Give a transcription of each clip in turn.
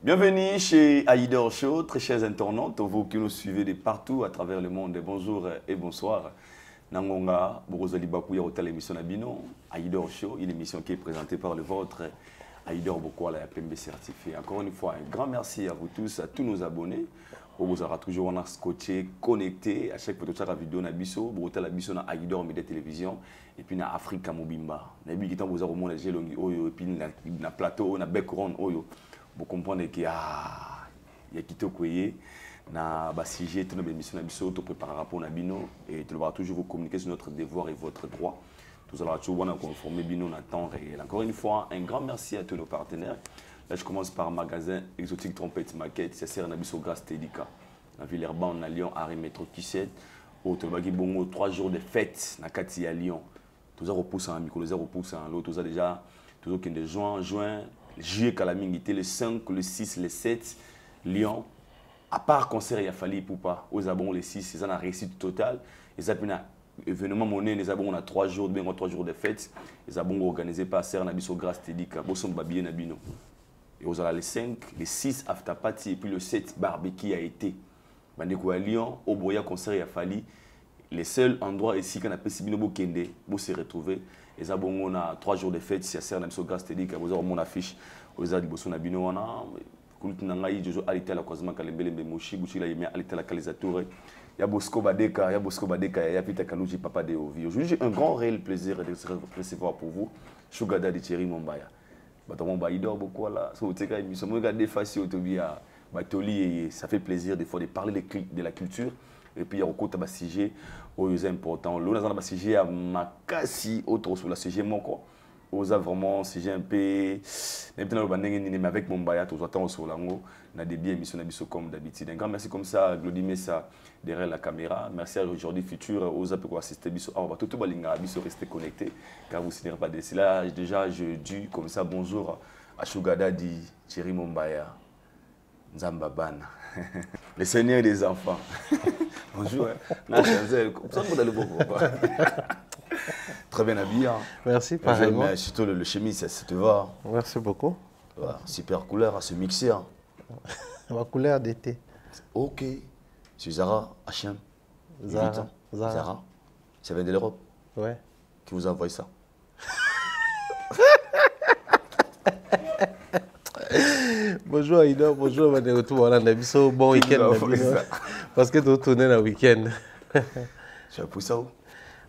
Bienvenue chez Aïdor Show, très chers internautes, vous qui nous suivez de partout à travers le monde. Bonjour et bonsoir. Nangonga, Borozali Bakouya, Hotel émission Nabino, Aïdor Show, une émission qui est présentée par le vôtre, Aïdor Bokwala et PMB certifié. Encore une fois, un grand merci à vous tous, à tous nos abonnés. Vous aurez toujours scotché, connecté à chaque fois que vidéo na biso, vous avez biso na Aïdor Média Télévision et puis na Africa Mobimba. Nabi qui vous avez mon gelongi oyo et puis na plateau na background oyo. Vous comprenez qu'il y a quitté Koye, na sujet de l'émission na biso, tout préparer pour Nabino et tu devras toujours vous communiquer sur notre devoir et votre droit. Tout ça là toujours bon conformer Bino en temps réel. Encore une fois, un grand merci à tous nos partenaires. Là, je commence par magasin Exotique Trompette Maquette, c'est Serre Nabiso Grâce Tédika. Dans Villeurbanne, à Lyon, Arrêt Métro Kisset. Au Tolbagi Bongo, 3 jours de fête, na Kati à Lyon. Tout ça repousse en micro, ça repousse en l'autre, tout ça déjà, tout ça qui est de juin, juillet, Kalamingité, le 5, le 6, le 7, Lyon. À part concert, il a fallu pour pas. Aux abonnés, les 6, ils ont une réussite totale. Ils ont un événement monnaie, les abonnés, on a 3 jours, bien 3 jours de fête. Les abonnés organisés par Serre Nabiso Grâce Tédika, Bosson Babié Nabino. Et aux les 5, les 6 after party et puis le 7 barbecue a été. À Lyon, au Boya concert, il a fallu. Les seuls endroits ici qu'on appelle Sibino Kende, pour se retrouver. Et ça, bon, on a 3 jours de fête, si à Serre Nabiso Grâce Tédika, vous avez mon affiche, vous avez Bosson Nabino, on a. Kultunangai, Jojo Alita la Kozma Kalembele Moshi, Bouchila Yemia Alita la Kalizature. Il y a Bosco Badeka, il y a Peter Kalouji, Papa de Ovi. Aujourd'hui, j'ai un grand réel plaisir de recevoir pour vous Shugada de Thierry Mombaya. Batamon Baïdor, beaucoup là. Si vous regardez facile, ça fait plaisir des fois de parler de la culture. Et puis il y a beaucoup de sujets importants. Là, on a un sujet à Makassi, autre sur la sujet Moko. On a vraiment sujet un peu. Mais avec Mombaya, tout le temps sur l'ango. On a des biens émissions comme d'habitude. Un grand merci comme ça, Glody Messa derrière la caméra. Merci à aujourd'hui futur aux pour assister biso. Ah, tout le monde rester connecté car vous ne signerez pas d'ici là. Déjà, je dis comme ça bonjour à Shugada di Thierry Mombaya. Nzambaban. Le Seigneur des enfants. Bonjour. Très bien habillé. Hein. Merci, pareillement. Mais surtout le chemise, ça te va. Merci beaucoup. Voilà, super couleur à se mixer. Hein. Ma couleur d'été. Ok. C'est Zara, H&M. Zara. Zara. Ça vient de l'Europe. Ouais. Qui vous a envoyé ça? Bonjour Aïda, bonjour Manérotou, on a un bon week-end. Parce que tu tournes le week-end. Tu as pris ça où?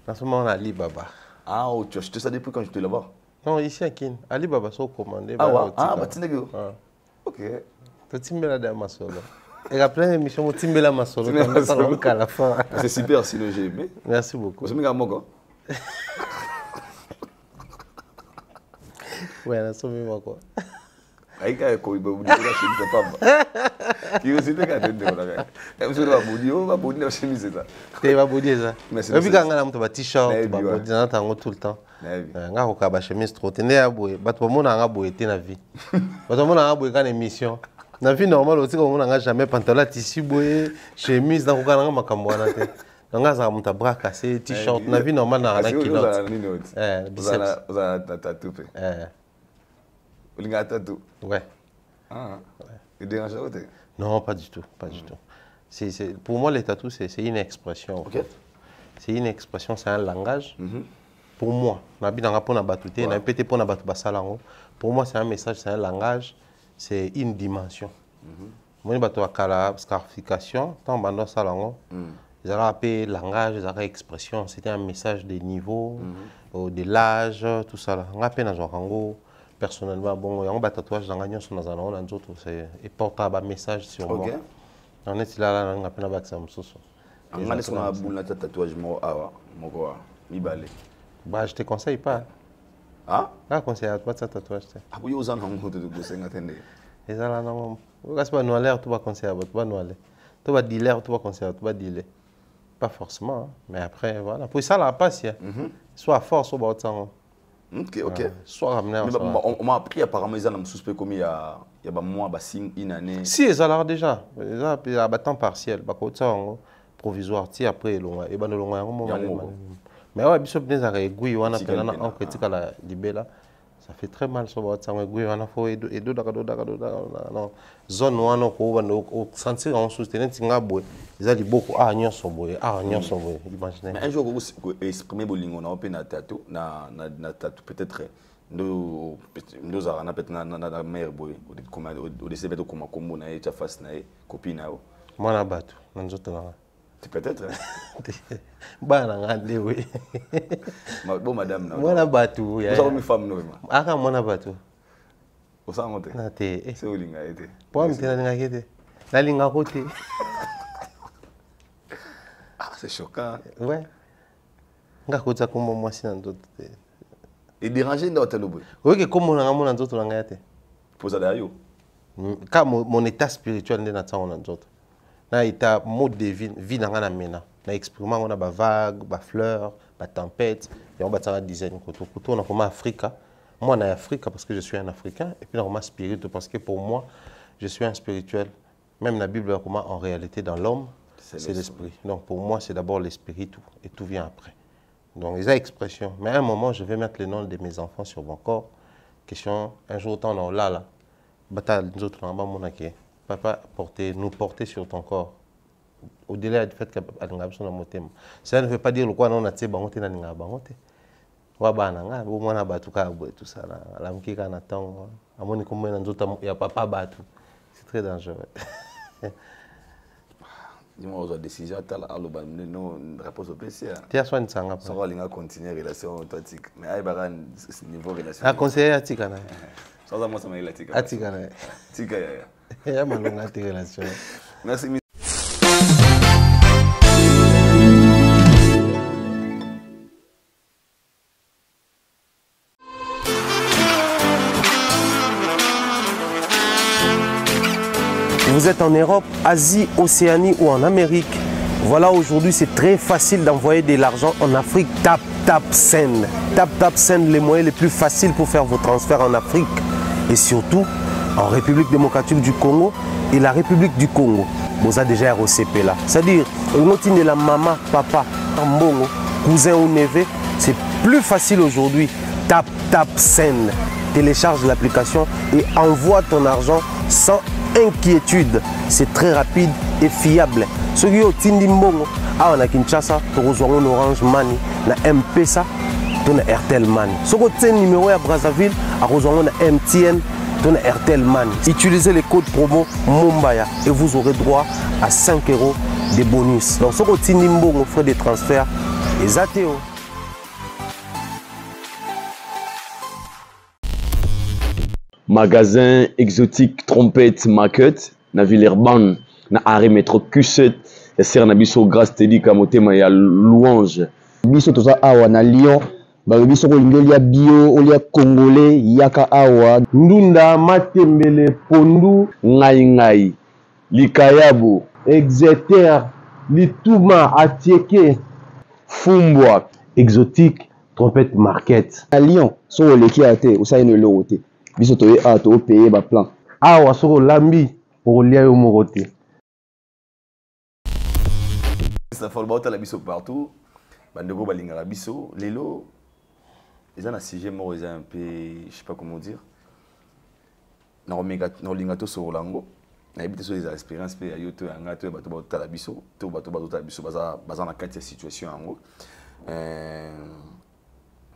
En ce moment, on a Alibaba. Ah, tu as acheté ça depuis quand j'étais là-bas? Non, ici à Kin. Alibaba, c'est commandé. Ah, ouais. Ah, bah, tu n'es pas. Ok. Tu es là ma solo. Et après l'émission, tu es là ma solo. À la fin. C'est super, sinon j'ai aimé. Merci beaucoup. Vous avez mon ouais, on a sommé moi quoi. Aïka ko ibo budi la chemise papa. Qui aussi te garder de là. Et vous va budi, on va budi la chemise ça. Tu vas budi ça. Et puis quand on a un t-shirt, tu vas budi dans tango tout le temps. Nga ko ka ba chemise trop tende ya boye, bato mona nga boye te na vie. Bato mona nga boye quand émission. Na vie normale aussi ko mona nga jamais pantalon tissu boye, chemise na ko ka nga makambo wana te. Nga za muta bras cassé, t-shirt na vie normale na kilote. Biceps. Vous avez tatou. Vous avez tatou. Ouais. Ah. Et dérange pas? Non, pas du tout, pas du tout. Pour moi, les tatous, c'est une expression. En fait. C'est une expression, c'est un langage. Pour moi, pour moi, c'est un message, c'est un langage, c'est une dimension. Moi, la scarification, tant que salango, ils ont appelé langage, ils ont expression, c'était un message des niveaux, de l'âge, tout ça. On a appelé personnellement, bon, il y a un tatouage dans la sur et porte un message sur moi. On est là, on a appelé un tatouage. On a un tatouage, bah, je te conseille pas. Ah? Je te conseille pas de tatouage. Ah oui, vous en avez un peu de conseils à attendre. Et ça là, non. Vous pas nous aller, tu vas conseiller, tu vas nous aller. Tu vas dealer, tu vas conseiller, tu vas dealer. Pas forcément, mais après, voilà. Pour ça, la passe, soit à force, soit à temps. Ok, ok. Soit ramener. On m'a appris apparemment, ils ont un suspect comme il y a un mois, une année. Si, ils ont déjà. Ils ont un temps partiel. Provisoire, après, et ben le mais ouais, bisop des arrêts, on a critique à la libella. Ça fait très mal. Zone où sentir en soutenir ils ont dit beaucoup mais un jour vous exprimez bolingo na open na tatou peut-être nous avons peut-être na mère boy ou des sebet comme combo na et face na copine na moi na batu na nzoto na peut-être bana ngande oui bon madame na moi na batu vous avez une femme non aka moi na batu au sang monte na te c'est olinga été pour me tenir na kete na linga côté ah c'est choquant ouais ngakotsa comme moi si na nzoto te et déranger dans ta noble oui que comme on a nzoto na ngate posa d'ailleurs quand mon état spirituel n'est na tsana nzoto na état mode de vie na ngana mena na exprimer on a ba vague ba fleurs ba tempête et on ba tsana dizaine koto na comme Africa moi na Afrique parce que je suis un Africain et puis na comme spirituel parce que pour moi je suis un spirituel même la Bible comme en réalité dans l'homme c'est l'esprit donc pour moi c'est d'abord l'esprit tout et tout vient après donc les expressions mais à un moment je vais mettre le nom de mes enfants sur mon corps question un jour autant on là bataille nous autres en bas mon aké papa nous porter sur ton corps au-delà du fait que ça ne veut pas dire le quoi non a tse bangote na ninga bangote wa bana nga bo mwana batu ka bo tout ça la mkika na tango amoni comme na nzota ya papa batu c'est très dangereux. Dis-moi aux décisions non réponse au PC tu as soin de ça ça va linga continuer relation authentique mais ay baran niveau relation a conseiller atika na ça moi ça m'a il atika atika na tika ya malonga tes relations merci. Vous êtes en Europe, Asie, Océanie ou en Amérique. Voilà, aujourd'hui, c'est très facile d'envoyer de l'argent en Afrique. Tap Send. Tap Send, les moyens les plus faciles pour faire vos transferts en Afrique. Et surtout, en République démocratique du Congo et la République du Congo. Vous avez déjà ROCP là. C'est-à-dire, de la maman, papa, mbongo, cousin ou neveu, c'est plus facile aujourd'hui. Tap Send. Télécharge l'application et envoie ton argent sans inquiétude. C'est très rapide et fiable. Ceux qui ont Tindi Mbongo, on a Kinshasa, on a Orange Money, on a M-Pesa, on a Airtel Money. Ceux qui ont numéro à Brazzaville, on a MTN, on a Airtel Money. Utilisez les codes promo Mumbaya et vous aurez droit à 5 € de bonus. Donc ceux qui ont Tindi Mbongo, frais de transfert, les ATO. Magasin exotique trompette market na Villeurbanne na arrêt métro Q7 et ser na biso grâce tedi kamotema ya louange biso toza awa na Lyon ba biso ko lingolia bio olia congolais yaka awa ndunda matembele pondu ngai likayabo exeter lituma atieke fumbwa exotique trompette market à Lyon so leki ate usaine lote biso toye a to payer ba plan awa soko lambi pour lia yo morote ça faut le la biso partout bandego balinga la biso lelo ils ont un sujet mort ils ont un peu je sais pas comment dire na linga to sur lango na habite sur les expériences pe yo to anga to bato ba la biso to bato la biso baza na kati ya situation yango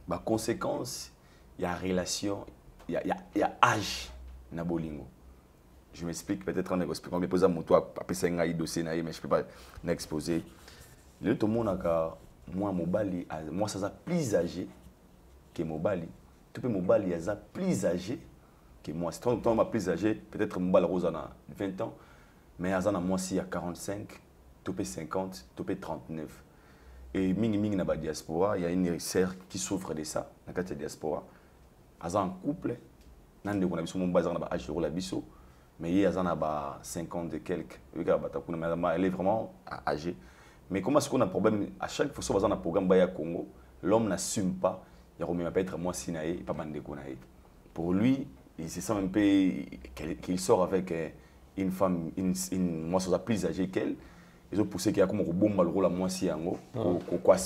ba conséquence il y a relation il y a âge na bolingo. Je m'explique peut-être en expliquant. On me pose à mon toit, après c'est un dossier mais je peux pas l'exposer. Le tout le monde a moi mobali, moi ça plus âgé que mobali. Tu peux mobali ça plus âgé que moi. Si toi m'a plus âgé, peut-être mobali rose a 20 ans, mais à moi si à 45, tu peux 50, tu peux 39. Et mingi na ba diaspora, il y a une sœur qui souffre de ça, dans la diaspora. En couple, nande qu'on a biso mon bazar na ba âge la biso, mais il y a 50 et quelques. Elle est vraiment âgée. Mais comment est-ce qu'on a un problème à chaque fois que on a un programme Baya Congo, l'homme n'assume pas, il ne peut être moi sinaé, pas bandé konaé. Pour lui, il se sent un peu qu'il sort avec une femme, une moi ça plus âgée qu'elle. Ils ont poussé qu'il y a comme un bon malheureux la moitié en haut, quoi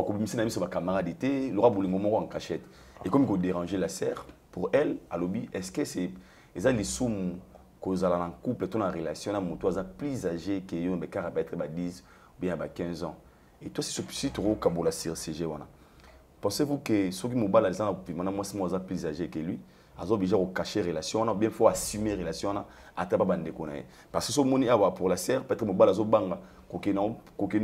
comme si on a mis sur ma camarade d'été, Laura Boulingo en cachette. et comme il déranger la sœur, pour elle, à l'objet, est-ce que c'est les sous cause en couple, ton en relation, à plus âgé que yo, mais car être 10 ou bien 15 ans. Et toi, si tu as Kabola CG, pensez-vous que ceux qui m'ont balayé, maintenant moi c'est moi plus âgé que lui, ils ont obligé de cacher relation, ou bien faut assumer relation à ta bande connaître. Parce que ce moni pour la sœur, peut-être mon balazo banga, kokeno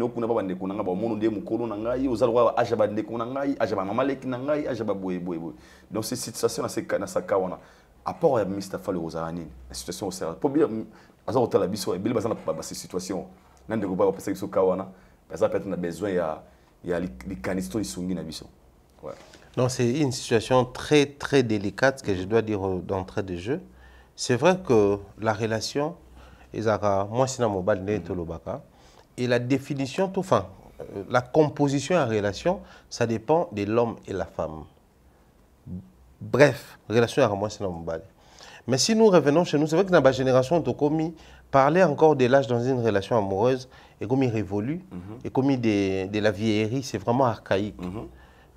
kuna bande konanga ba mono de mukolo nangai, ozalwa aja bande konangai, aja ba mamaleki nangai, aja ba boye. Donc cette situation na sakawana. Apport à Mustapha le Rosarani, la situation au Sahel. Pour bien, à ça la biso et bien basé dans cette situation. N'en de pas passer sur Kawana, parce que peut-être on a besoin il y a les canistons qui sont na biso. Ouais. Non, c'est une situation très très délicate que je dois dire d'entrée de jeu. C'est vrai que la relation, moi c'est dans mon bal et la définition, tout enfin, la composition en relation, ça dépend de l'homme et la femme. Bref, relation à moi, c'est normal. Mais si nous revenons chez nous, c'est vrai que dans ma génération, parler encore de l'âge dans une relation amoureuse et comme il révolue, et comme il de la vieillerie, c'est vraiment archaïque.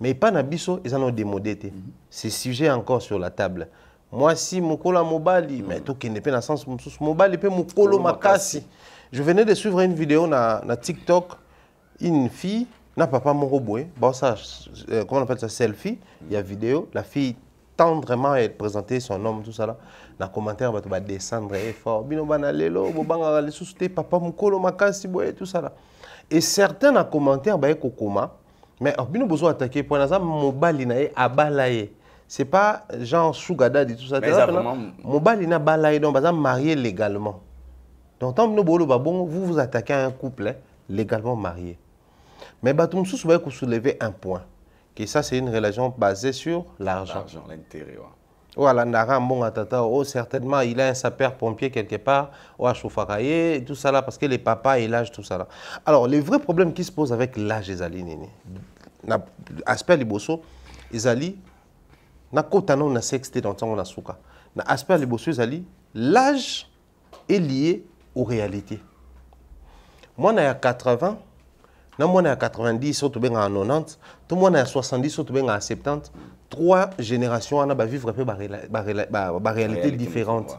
Mais pas Nabiso, ils en ont démodé. C'est sujet encore sur la table. Moi, si mon colo mobile, mais tout qui n'est pas dans le sens mobile, il peut mon colo makasi. Je venais de suivre une vidéo na TikTok, une fille, n'a papa mon robot, bon ça, comment on appelle ça, selfie, il y a vidéo, la fille tendrement elle présenter son homme tout ça là dans commentaire va descendre fort bino bana lelo bobanga le susté papa mukolo makasi boye tout ça là et certains dans commentaire ba kokoma mais bino besoin attaquer pour naza mobali na abalaye c'est pas genre sugar daddy tout ça mobali na balaye donc baza marié légalement donc tant bino bolo ba bon vous attaquez à un couple légalement marié mais batum sous ba ko soulever un point que ça, c'est une relation basée sur l'argent. L'argent, l'intérêt. Voilà, certainement, il a un sapeur-pompier quelque part, ou à Choufaraye, tout ça là, parce que les papas et l'âge, tout ça là. Alors, les vrais problèmes qui se posent avec l'âge, Ezali, aspect liboso, Ezali, na kotano na sexté dans ton na souka. Na aspect liboso, Ezali, l'âge est lié aux réalités. Moi, il y a 80. Non, moi, on est à 90, surtout bien à 90. Tout le monde est à 70, surtout bien à 70. 3 générations, on va vivre un peu des réalités différentes.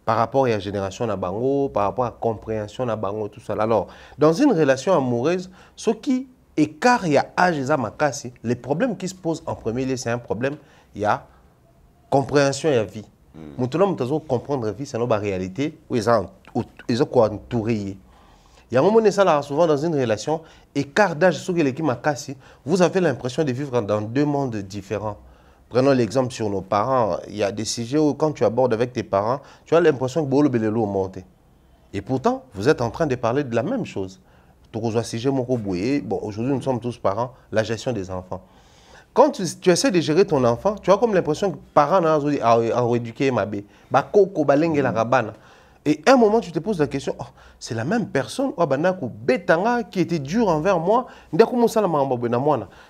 Par rapport à la génération à Bango, par rapport à la compréhension à Bango, tout ça. Alors, dans une relation amoureuse, ce qui écart, il y a âge et makasi, les problèmes qui se posent en premier lieu, c'est un problème, il y a compréhension et la vie. Maintenant, nous devons comprendre la vie, c'est la réalité, où ils ont quoi entouré. Il y a un moment ça souvent dans une relation, écart d'âge sur l'équipe Makasi, vous avez l'impression de vivre dans 2 mondes différents. Prenons l'exemple sur nos parents. Il y a des sujets où quand tu abordes avec tes parents, tu as l'impression que Bolo Belelo monte. Et pourtant, vous êtes en train de parler de la même chose. Bon, aujourd'hui, nous sommes tous parents, la gestion des enfants. Quand tu essaies de gérer ton enfant, tu as comme l'impression que les parents ont éduqué ma bé. Et à un moment, tu te poses la question, oh, c'est la même personne qui était dur envers moi.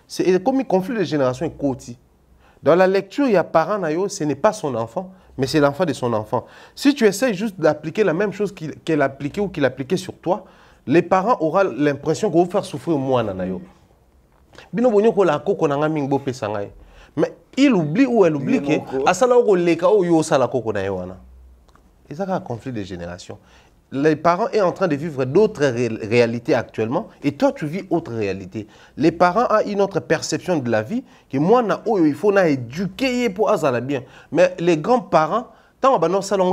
C'est comme un conflit de génération et côté. Dans la lecture, il y a parent, ce n'est pas son enfant, mais c'est l'enfant de son enfant. Si tu essaies juste d'appliquer la même chose qu'elle appliquait ou qu'il appliquait sur toi, les parents auront l'impression qu'on va faire souffrir moi. Mais il oublie ou elle oublie que et ça, c'est un conflit de génération. Les parents sont en train de vivre d'autres réalités actuellement et toi, tu vis autre réalité. Les parents ont une autre perception de la vie que moi, il faut éduquer pour ça bien. Mais les grands-parents,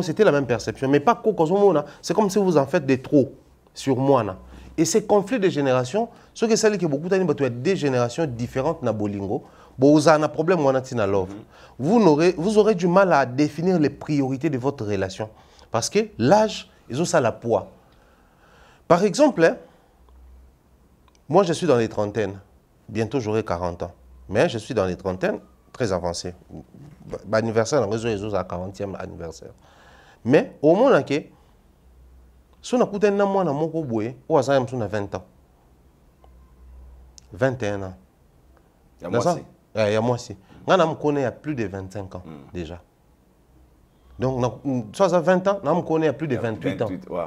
c'était la même perception. Mais pas c'est comme si vous en faites des trop sur moi. Et ces conflits de génération, ce que c'est que beaucoup de des générations différentes na bolingo. Vous avez un problème, vous aurez du mal à définir les priorités de votre relation. Parce que l'âge, ils ont ça la poids. Par exemple, moi je suis dans les trentaines. Bientôt j'aurai 40 ans. Mais je suis dans les trentaines, très avancé. Anniversaire, dans le réseau, ils ont 40e anniversaire. Mais au moment où si on a 20 ans. 21 ans. Il y a moi aussi. Il y a moi aussi. On connaît il y a plus de 25 ans déjà. Donc, soit à 20 ans, on connaît il y a plus de 28 ans. Ouais.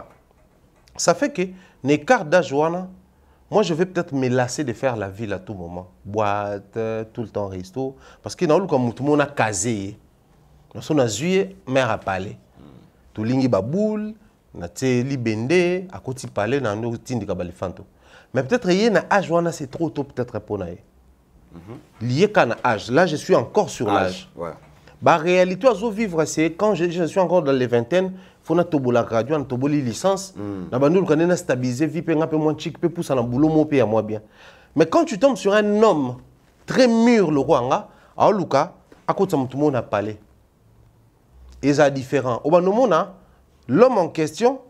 Ça fait que l'écart d'âge, moi, je vais peut-être me lasser de faire la ville à tout moment. Boîte, tout le temps resto. Parce que dans le cas où tout le monde a casé, on a joué, mère a parlé. Tout le monde a boule, on a libendé, à côté de parler, on a un fanto. Mais peut-être qu'il y a un âge où c'est trop tôt peut-être pour nous. Lié qu'à un âge. Là, je suis encore sur l'âge. La réalité, vivre, c'est quand je suis encore dans les vingtaines, il faut que la radio, une licence. On a stabilisé, vie un peu moins chic, peut pousser dans le boulot, moi bien. Mais quand tu tombes sur un homme très mûr, le roi, à Luka, à côté de tout le monde a parlé. Et c'est différent. L'homme en question,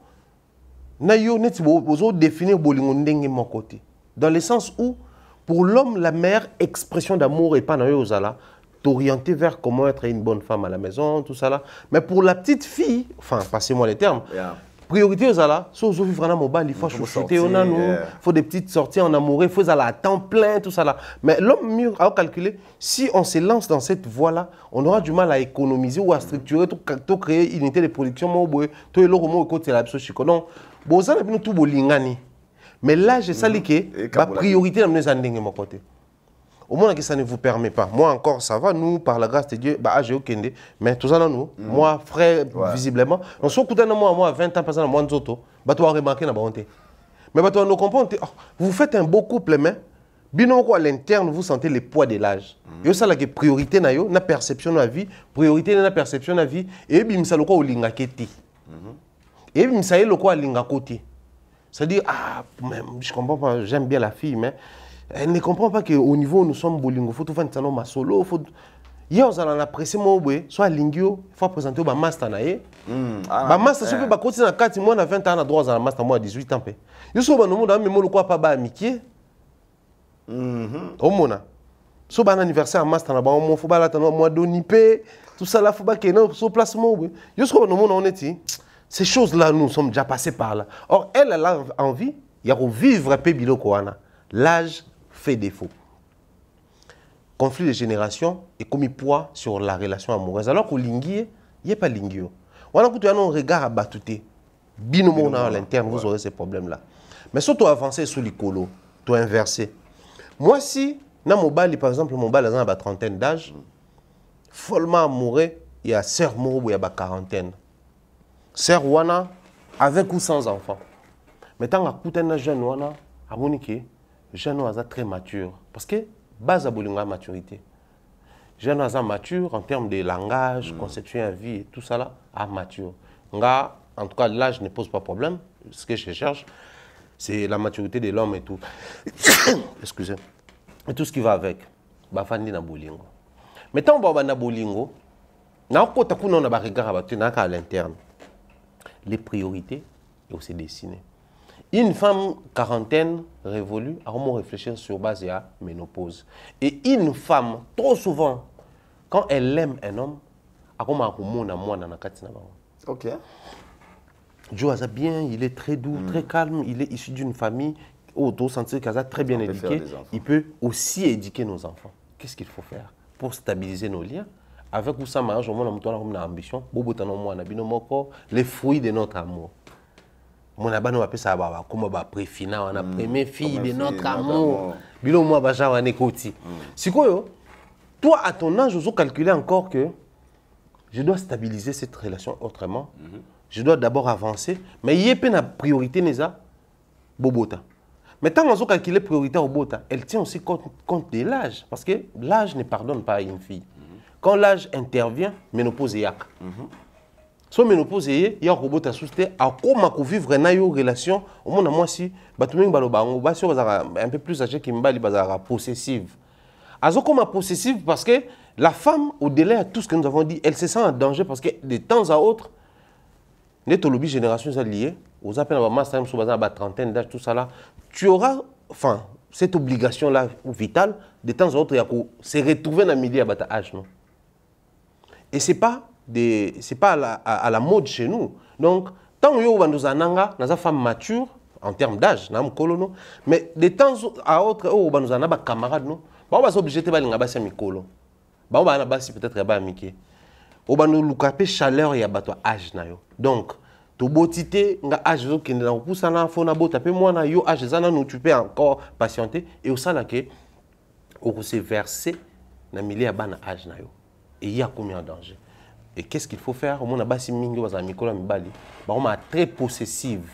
n'a pas définir mon côté. Dans le sens où, pour l'homme, la meilleure expression d'amour n'est pas dans eux, t'orienter vers comment être une bonne femme à la maison, tout ça là. Mais pour la petite fille, enfin, passez-moi les termes, priorité aux ala, si vous vivez en mobile, il faut chouchouter, il faut des petites sorties en amoureux, il faut aller à temps plein, tout ça là. Mais l'homme mûr a calculé, si on se lance dans cette voie-là, on aura du mal à économiser ou à structurer, tout créer une unité de production, tout le monde côté la psychique. Non, bon ça n'a tout bolingani. Mais là, j'ai sali que la priorité dans mes endings mon côté. Au moins que ça ne vous permet pas. Moi encore, ça va, nous, par la grâce de Dieu, j'ai aucun dé. Mais tout ça, nous, moi, frère, visiblement, on se coûte moi, 20 ans, passant à moi, tu vas remarquer la bonté. Mais tu vas comprendre, vous faites un beau couple, mais, binomo à l'interne, vous sentez le poids de l'âge. Et ça, la priorité, na perception de la vie, priorité, na perception de la vie, et bien, ça, le quoi, au lingaketi. Et bien, ça, le quoi, au lingakoti. C'est-à-dire, je comprends pas, j'aime bien la fille, mais. Elle ne comprend pas qu'au niveau où nous sommes bolingo, il faut tout faire un solo. Hier, on a apprécié mon boé, soit lingio, il faut présenter un master. Un master, si on peut continuer à 4 mois, on a 20 ans, on a droit à un master, moi, à 18 ans. Il y a un monde qui a pas amitié. Au monde. Si on a un anniversaire, un master, il faut pas l'attendre, moi, donner, tout ça, là, il faut pas qu'il y ait un placement. Il y a un monde on est ces choses-là, nous sommes déjà passés par là. Or, elle a envie, il y a vivre un peu l'âge fait défaut. Conflit de génération est commis poids sur la relation amoureuse. Alors qu'au lingui, il n'y a pas lingui. On a un regard à battuter. Binomo à l'interne, vous aurez ces problèmes-là. Mais surtout avancer sur l'écolo, tout inverser. Moi, si, dans mon bal, par exemple, mon bal a une trentaine d'âge, follement amoureux, il y a sœur Moro, il y a une quarantaine. Sœur Wana, avec ou sans enfant. Mais tant que un jeune Wana, à Monique, jeune est très mature. Parce que, base à la maturité. Jeune est mature en termes de langage, conception à vie et tout ça là, à mature. En tout cas, l'âge ne pose pas problème. Ce que je cherche, c'est la maturité de l'homme et tout. Excusez. Et tout ce qui va avec. Bafandi na bolingo. Mais tant que na bolingo, na kota kuna na ba regard à l'interne. Les priorités et aussi dessinées. Une femme quarantaine révolue a vraiment réfléchir sur base de la ménopause. Et une femme, trop souvent, quand elle aime un homme, elle a vraiment Ok. Joe bien, il est très doux, très calme, il est issu d'une famille où on sentir qu'il est très bien éduqué. Il peut aussi éduquer nos enfants. Qu'est-ce qu'il faut faire pour stabiliser nos liens? Avec ou sans mariage, on a une ambition, les fruits de notre amour. Mon abano appelle ça comme préfina, on a première fille de notre amour. Bilo moi baja on écouti. Si quoi toi à ton âge, je calculer encore que je dois stabiliser cette relation autrement. Je dois d'abord avancer, mais il y a une priorité neza bobota. Mais tant qu'on calculer priorité au bota, elle tient aussi compte de l'âge parce que l'âge ne pardonne pas à une fille. Quand l'âge intervient, ménopause est yak. So ménopause il y a un robot à soutenir à comment vivre une relation au monde moi si batuming balobango ba sur un peu plus âgé qui mbali bazara possessive. Azo comme possessive parce que la femme au-delà de tout ce que nous avons dit, elle se sent en danger parce que de temps à autre netolobi génération ça lié aux appels à master sur bazar trentaine d'âge tout ça là, tu auras enfin cette obligation là vitale de temps à autre il y a se retrouver dans le milieu à bata âge non. Et c'est pas à la mode chez nous. Donc, tant que nous avons une femme mature, en termes d'âge, mais de temps à autre, nous avons des camarades, nous sommes obligés de faire des choses. Nous sommes peut-être des chaleur et âge. Donc, Tobotité, nga âge qui n'est pas poussé na fona bota pe moi na yo âge zana nous tu peux encore patienter et au sala que au se verser na milieu ya bana âge na yo et il y a combien de danger et qu'est-ce qu'il faut faire au moins na basi mingi wa za mikolo mibali ba on très possessive.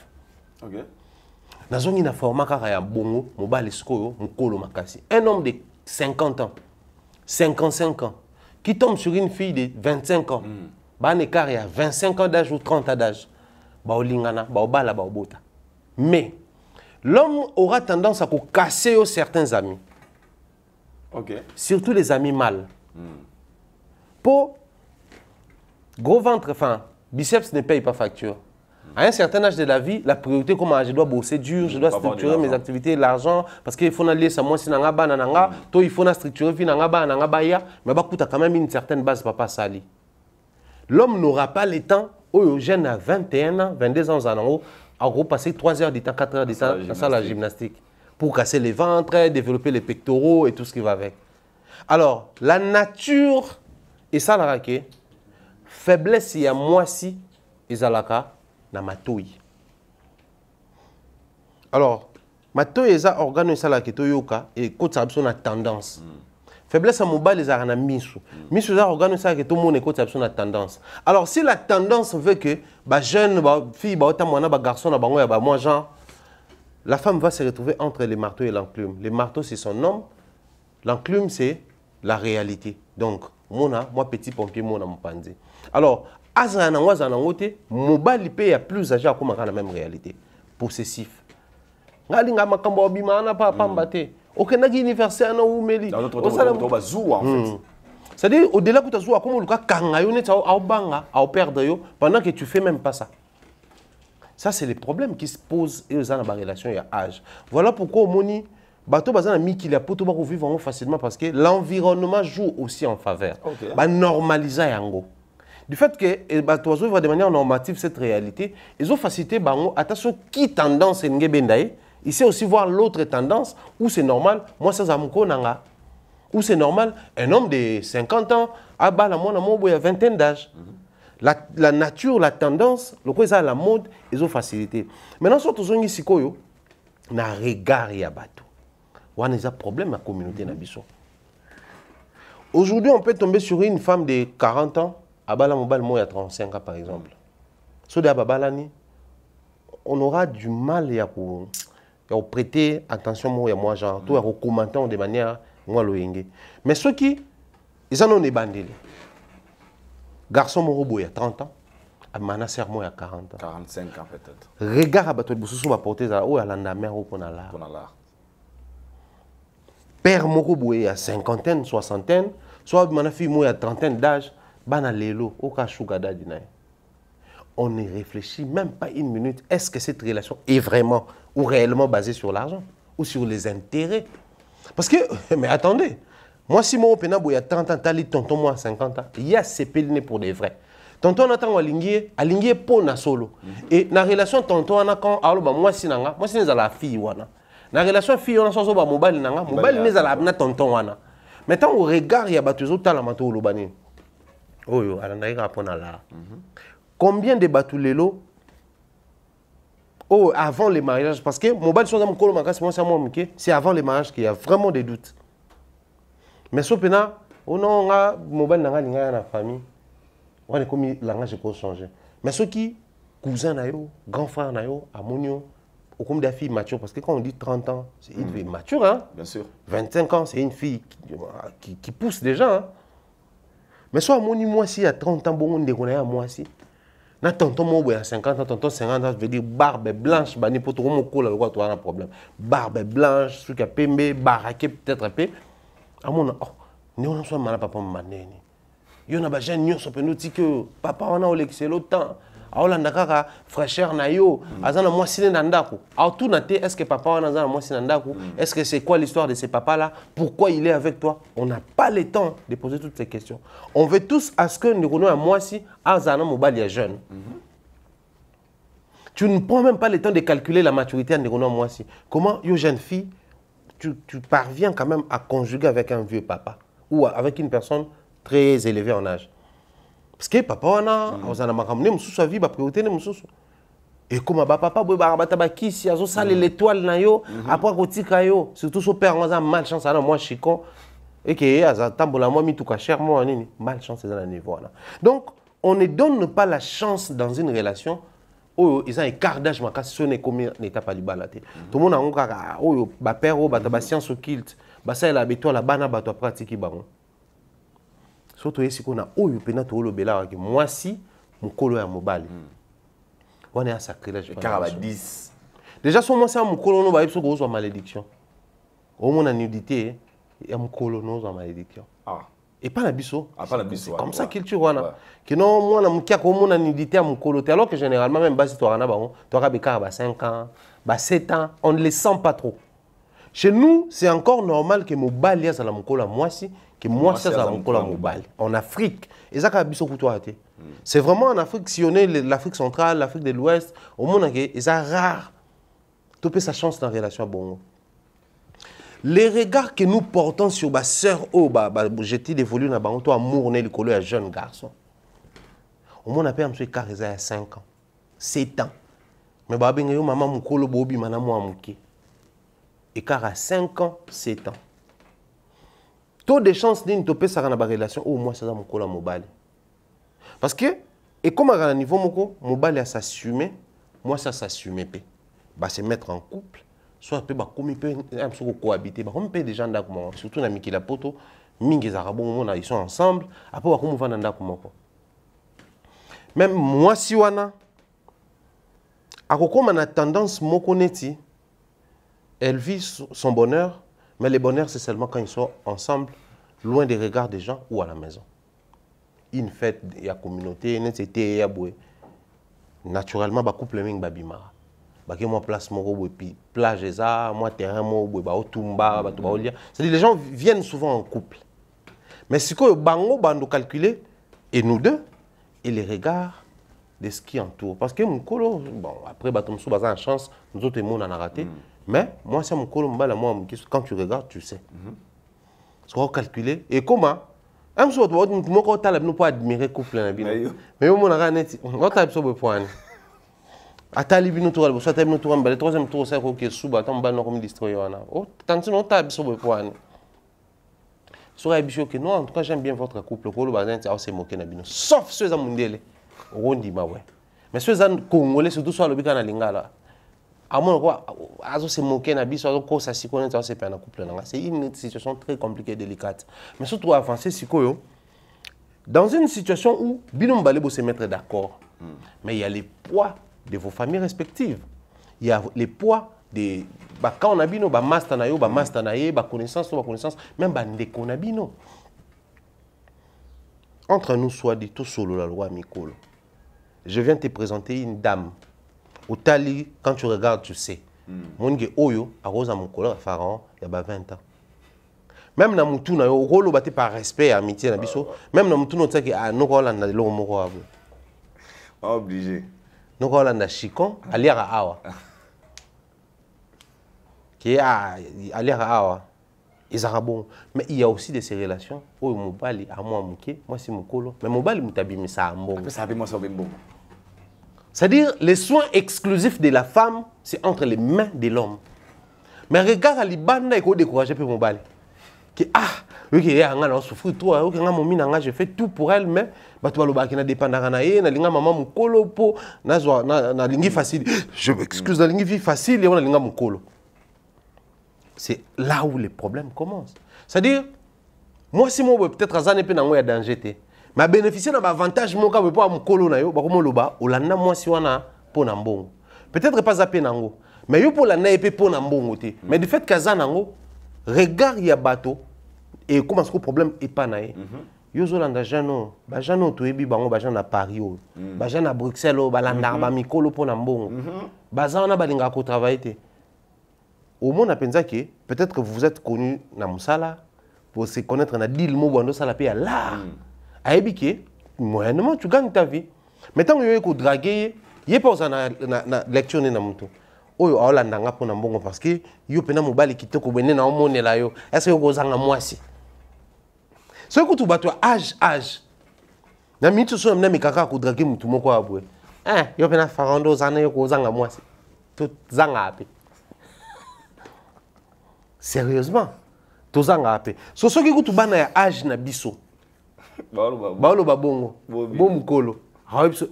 OK. Na zongi na format kaka ya bongo mobali sikoyo mukolo makasi. Un homme de 50 ans, 55 ans qui tombe sur une fille de 25 ans. Ba un écart il y a 25 ans d'âge ou 30 ans d'âge. Mais l'homme aura tendance à casser certains amis. OK. Surtout les amis mâles. Pour gros ventre, enfin, biceps ne paye pas facture. À un certain âge de la vie, la priorité, comment je dois bosser dur, je dois structurer mes activités, l'argent, parce qu'il faut aller ça moi si nangaba nananga, toi il faut structurer fi nangaba nangaba ya, mais bah coûte quand même une certaine base papa sali. L'homme n'aura pas le temps. Au jeune à 21 ans, 22 ans, en gros, passer 3 heures du temps, 4 heures du temps dans la gymnastique. Pour casser les ventres, développer les pectoraux et tout ce qui va avec. Alors, la nature, et ça, la raquette, faiblesse, il y a moi si, Izalaka, na matoi. Alors, matoi, il y a organe, et ça, la yoka, et quand ça a une tendance. Faiblesse à mobile, les arana misu. Misu ça organe ça que tout le monde écoute la tendance. Alors si la tendance veut que bah jeune, bah fille, bah autant moi, bah garçon, bah moi genre, la femme va se retrouver entre les marteaux et l'enclume. Les marteaux c'est son homme, l'enclume c'est la réalité. Donc moi petit pompier mon pandi. Alors azana wazana wote, mobile il y a plus âgé à comment la même réalité. Possessif. Ngalinga makambo bimana pa pambate. Aucun anniversaire na umeli. C'est-à-dire au-delà que tu as joué comme le cas kangayoné au banga au perdre yo pendant que tu fais même pas ça. Ça c'est les problèmes qui se posent et dans la relation et à âge. Voilà pourquoi au moni bateau bazana mi qu'il y a pour tout vivre facilement parce que l'environnement joue aussi en faveur. Ba normaliser yango. Du fait que bateau vivre de manière normative cette réalité, ils ont facilité bango attention qui tendance nge bendaye. Il sait aussi voir l'autre tendance, où c'est normal, moi ça zamko nanga. Où c'est normal, un homme de 50 ans, à bas la moine il y a vingtaine d'âge. La nature, la tendance, le quoi ça la mode, ils ont facilité. Maintenant, surtout ici koyo, na regard ya bateau. On a des problèmes dans la communauté nabiso. Aujourd'hui, on peut tomber sur une femme de 40 ans, à bas la mobile moi il y a 35 ans par exemple. So de babalani, on aura du mal à prêter attention à moi genre tout à recommander de manière moi loyenge mais ceux qui ils en ont des bandés garçon morobo il y a 30 ans amana sermo il y a 40 ans 45 ans peut-être regarde à bateau bosusu va porter ça ou à la mer ou pour la père morobo il y a cinquantaine soixantaine soit mana fille moi il y a trentaine d'âge bana lelo au ka sugar daddy na. On ne réfléchit même pas une minute. Est-ce que cette relation est vraiment ou réellement basée sur l'argent ou sur les intérêts? Parce que, mais attendez, moi si mon pénabo il y a 30 ans, t'as tonton moi à 50 ans, il y a ces pélinés pour des vrais. Tonton attend alingué pour na solo. Et la relation tonton ana quand aloba moi si la fille wana. La relation fille on a so ba mobile nanga, mobile n'est la na tonton wana. Maintenant au regard il y a batuzo tala mato lobani. Oh yo, alandaika pona la. Combien de batulelo avant les mariages? Parce que c'est avant les mariages qu'il y a vraiment des doutes. Mais ce pena, on a mobile dans la famille, on est comme le langage peut changer. Mais ceux qui cousin nayo, grand frère nayo, amonio, ou comme des filles matures, parce que quand on dit 30 ans, c'est une fille mature, hein? Bien sûr. 25 ans, c'est une fille qui pousse déjà. Hein? Mais soit amoni moi si à 30 ans, bon on déconne à moi si. Na tonton mo à 50 ans, tonton 50 ans, veut dire barbe blanche, bani pour tout mon col, le tu as un problème. Barbe blanche, ce qui a pembe, baraqué peut-être peu. À mon oh, nous on soit mal papa maneni. Yo na ba jeune nyo so nous dit que papa on a au l'excellent temps. Aola ndakaka fraîcheur na yo, azana moi sine ndako. A tout naté est-ce que papa on azana moi sine ndako? Est-ce que c'est quoi l'histoire de ces papas là? Pourquoi il est avec toi? On n'a pas le temps de poser toutes ces questions. On veut tous à ce que nous connaissons à moi si azana mobile est jeune. Tu ne prends même pas le temps de calculer la maturité de moi si. Comment yo jeune fille tu parviens quand même à conjuguer avec un vieux papa ou avec une personne très élevée en âge? Parce que papa on a makamne mususu vie ba priorité ne mususu Et comme papa boy ba kisi azo sale l'étoile na yo après kotika yo surtout so père on a malchance alors moi chicon et que aza tambola moi mi tout ka cher moi nini malchance dans le niveau là. Donc on ne donne pas la chance dans une relation où ils ont un quart d'âge ma casse sonné comme n'état pas du balaté. Tout le monde a un kaka oh ba père oh ba ta science au kilt ba ça la béto la bana ba to pratique bango. Surtout ici qu'on a oh pena to lo bela que moi si mon colo ya mobile. On est à sacrilège. Car 10. Déjà, si on a un colono, il y a une malédiction. Au moins, la nudité, il y a un colono en malédiction. Ah. Et pas la bisso. Ah, pas la bisso. C'est comme ça qu'il tue. Que non, moi, on a une nudité à mon colo. Alors que généralement, même si tu as 5 ans, 7 ans, on ne les sent pas trop. Chez nous, c'est encore normal que mon bal y a mon colo moi si, que moi ça a mon colo mobile. En Afrique, et ça, c'est un peu. C'est vraiment en Afrique, si on est l'Afrique centrale, l'Afrique de l'Ouest, au monde, c'est rare. Tu peux sa chance dans la relation à Bongo. Les regards que nous portons sur ma soeur, j'étais dévolu dans le amour, on est le jeune garçon. Au monde, on a un car il a 5 ans, 7 ans. Mais maman, mon colo, bobi, manamo, amouké. Et car à 5 ans, 7 ans. Taux de chance d'une topé ça dans la relation, oh, moi, c'est ça mon colo mobile. Parce que, et comme à un niveau, mon bal est s'assumer, moi ça s'assumer. Bah, se mettre en couple, soit comme il peut cohabiter, comme il peut des gens d'accord, surtout dans Mikila Poto, Mingi Arabon, ils sont ensemble, après on va vendre d'accord. Même moi si wana, comme on a tendance mokoneti, elle vit son bonheur, mais le bonheur c'est seulement quand ils sont ensemble, loin des regards des gens ou à la maison. Une fête, il y a communauté, il y a naturellement, le couple est babimara. Moi, place mon plage, moi, terrain, c'est-à-dire les gens viennent souvent en couple. Mais ce que bango bando calculer, et nous deux, et les regards de ce qui entoure. Parce que mon colo, bon, après, on a une chance, nous autres, on a raté. Mais moi, c'est mon colo, quand tu regardes, tu sais. Ce qu'on calculer, et comment? Am so to mo ko tala no po admirer couple na bino mais yo mona net on tala so be point atali bino to albo so tala bino to mbale troisième tour ça ko ke suba tam ba no ko mi destroyer wana oh tant non tala so be point so ra bicho que non en tout cas j'aime bien votre couple ko lo ba net a se moquer na bino sauf ceux za mundele rondi ma ouais mais ceux za congolais surtout so lo bika na lingala à mon quoi azo se moquer na biso ko ça si connaître c'est pas un couple c'est une situation très compliquée et délicate mais surtout avancer sikoyo dans une situation où bino mbalebo se mettre d'accord mais il y a les poids de vos familles respectives il y a les poids de quand on a bino ba master na yo ba master na ye ba connaissance même ba ndeko na bino entre nous soit dit tout solo la loi mikolo je viens te présenter une dame. Au tali, quand tu regardes, tu sais. Mon gars, Oyo, à Rosa Moukola, Pharaon, il y a 20 ans. Même dans Moutou, au rôle battu par respect, amitié, même dans Moutou, on sait que nous Roland a l'eau moro. Obligé. Nous Roland a Chicon, à l'air à Awa. Qui est à l'air à Awa. Ils arabons. Mais il y a aussi de ces relations. Oyo Moubali, à moi, moi c'est Moukolo. Mais Moubali, Moutabi, mais ça a un bon. Ça a moi ça a bon. C'est-à-dire, les soins exclusifs de la femme, c'est entre les mains de l'homme. Mais regarde à l'Ibanda, il faut décourager pour mon bal. Oui, on souffre trop, je fais tout pour elle, mais je m'excuse, dans la facile, et on a mon colo. C'est là où les problèmes commencent. C'est-à-dire, moi, si moi, peut-être, à un danger. Mais bénéficier d'un avantage, mon cas, pour mon colo na yo, ba komo loba, olanda moi si wana pour nambongo. Peut-être pas zapper nango, mais yo pour la na épée pour nambongo té. Mais du fait que nango, regarde ya bateau et comment ce problème est pas naé. Yo zolanda jano, ba jano to ebi bango ba jana Paris o. Ba jana Bruxelles o, ba landa ba mikolo pour nambongo. Ba zana ba linga ko travailler té. Au monde a pensé que peut-être que vous êtes connu na musala pour se connaître na deal mo bondo sala pe là. Aïbike, moyennement, tu gagnes ta vie. Mais tant que tu as dragué, il n'y a pas de lecture dans mon tour. Oh, on a un peu de bon parce que yo pena mobile qui te koubene na omone la yo. Est-ce que vous avez un mois si? Ce que tu bats âge. Na minute so na mi kaka ko draguer mutu moko abwe. yo pena farando zana yo kozanga mwasi. Tout zanga ape. Sérieusement. Tout zanga ape. So soki kutu bana ya âge na biso. Baolo babongo. Bo mukolo. Hawe biso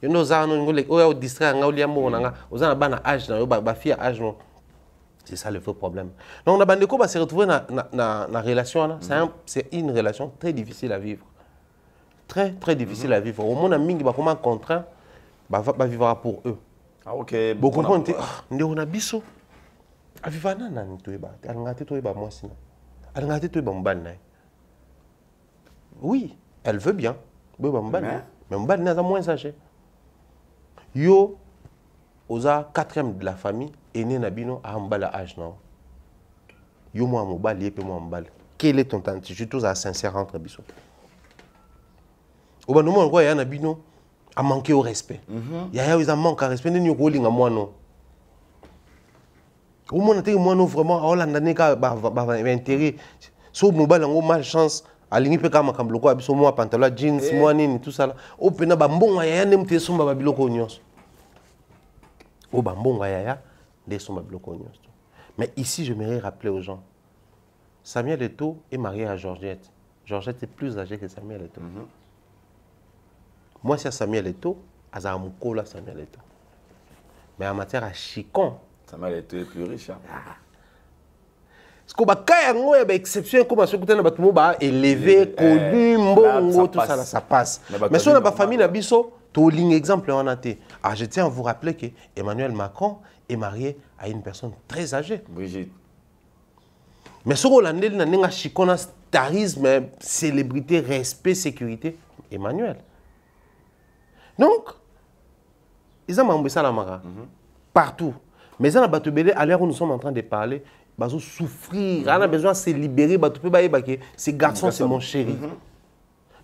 yo no zana ngole oya distraire nga olia mo nanga. Ozana bana âge na yo ba fille âge no. C'est ça le faux problème. Donc on a bandeko va se retrouver na relation là, c'est une relation très difficile à vivre. Très très difficile à vivre. Au monde a mingi ba comment contraint ba vivre pour eux. Ah OK. Beaucoup comprendre nde on a biso. A vivre na ni to eba. Alingate to eba moi sina. Alingate to eba mbali na. Oui, elle veut bien. Bo ba mbali. Mais mbali na za moins âgé. Yo oza 4e de la famille aîné na bino a mbala âge na. Yo moi mobali et puis moi mbali. Quel est ton temps? Je suis tous à sincère entre biso. Au moment où il y a un abino a manqué au respect. Il y a un manque à respect. Il y a un moi non. Au moment où moi non vraiment, oh l'année ka intérêt. So mobile en malchance. Alingi pe kama kambloko abiso moi pantalon jeans moi nini tout ça là. Au pena ba mbonga ya nemte somba ba biloko nyonso. Au ba mbonga ya des somba biloko nyonso. Mais ici je m'aimerais rappeler aux gens. Samuel Eto'o est marié à Georgette. Georgette est plus âgée que Samuel Eto'o. Moi, c'est Samuel Eto'o, à Moukola Samuel Eto'o. Mais en matière à Chicon, Samuel Eto'o est plus riche. Parce que y a des exceptions, comme ce que tu as élevé, connu, mbongo, tout ça, ça passe. Mais si on a une famille, tu as un exemple. Je tiens à vous rappeler que Emmanuel Macron est marié à une personne très âgée. Brigitte. Mais ce qu'on a dit, Chicon, starisme, célébrité, respect, sécurité, Emmanuel. Donc, ils ont embauché ça la mara. Partout. Mais ça, à l'heure où nous sommes en train de parler, ils vont souffrir. On a besoin de se libérer. Ces garçons, c'est mon chéri.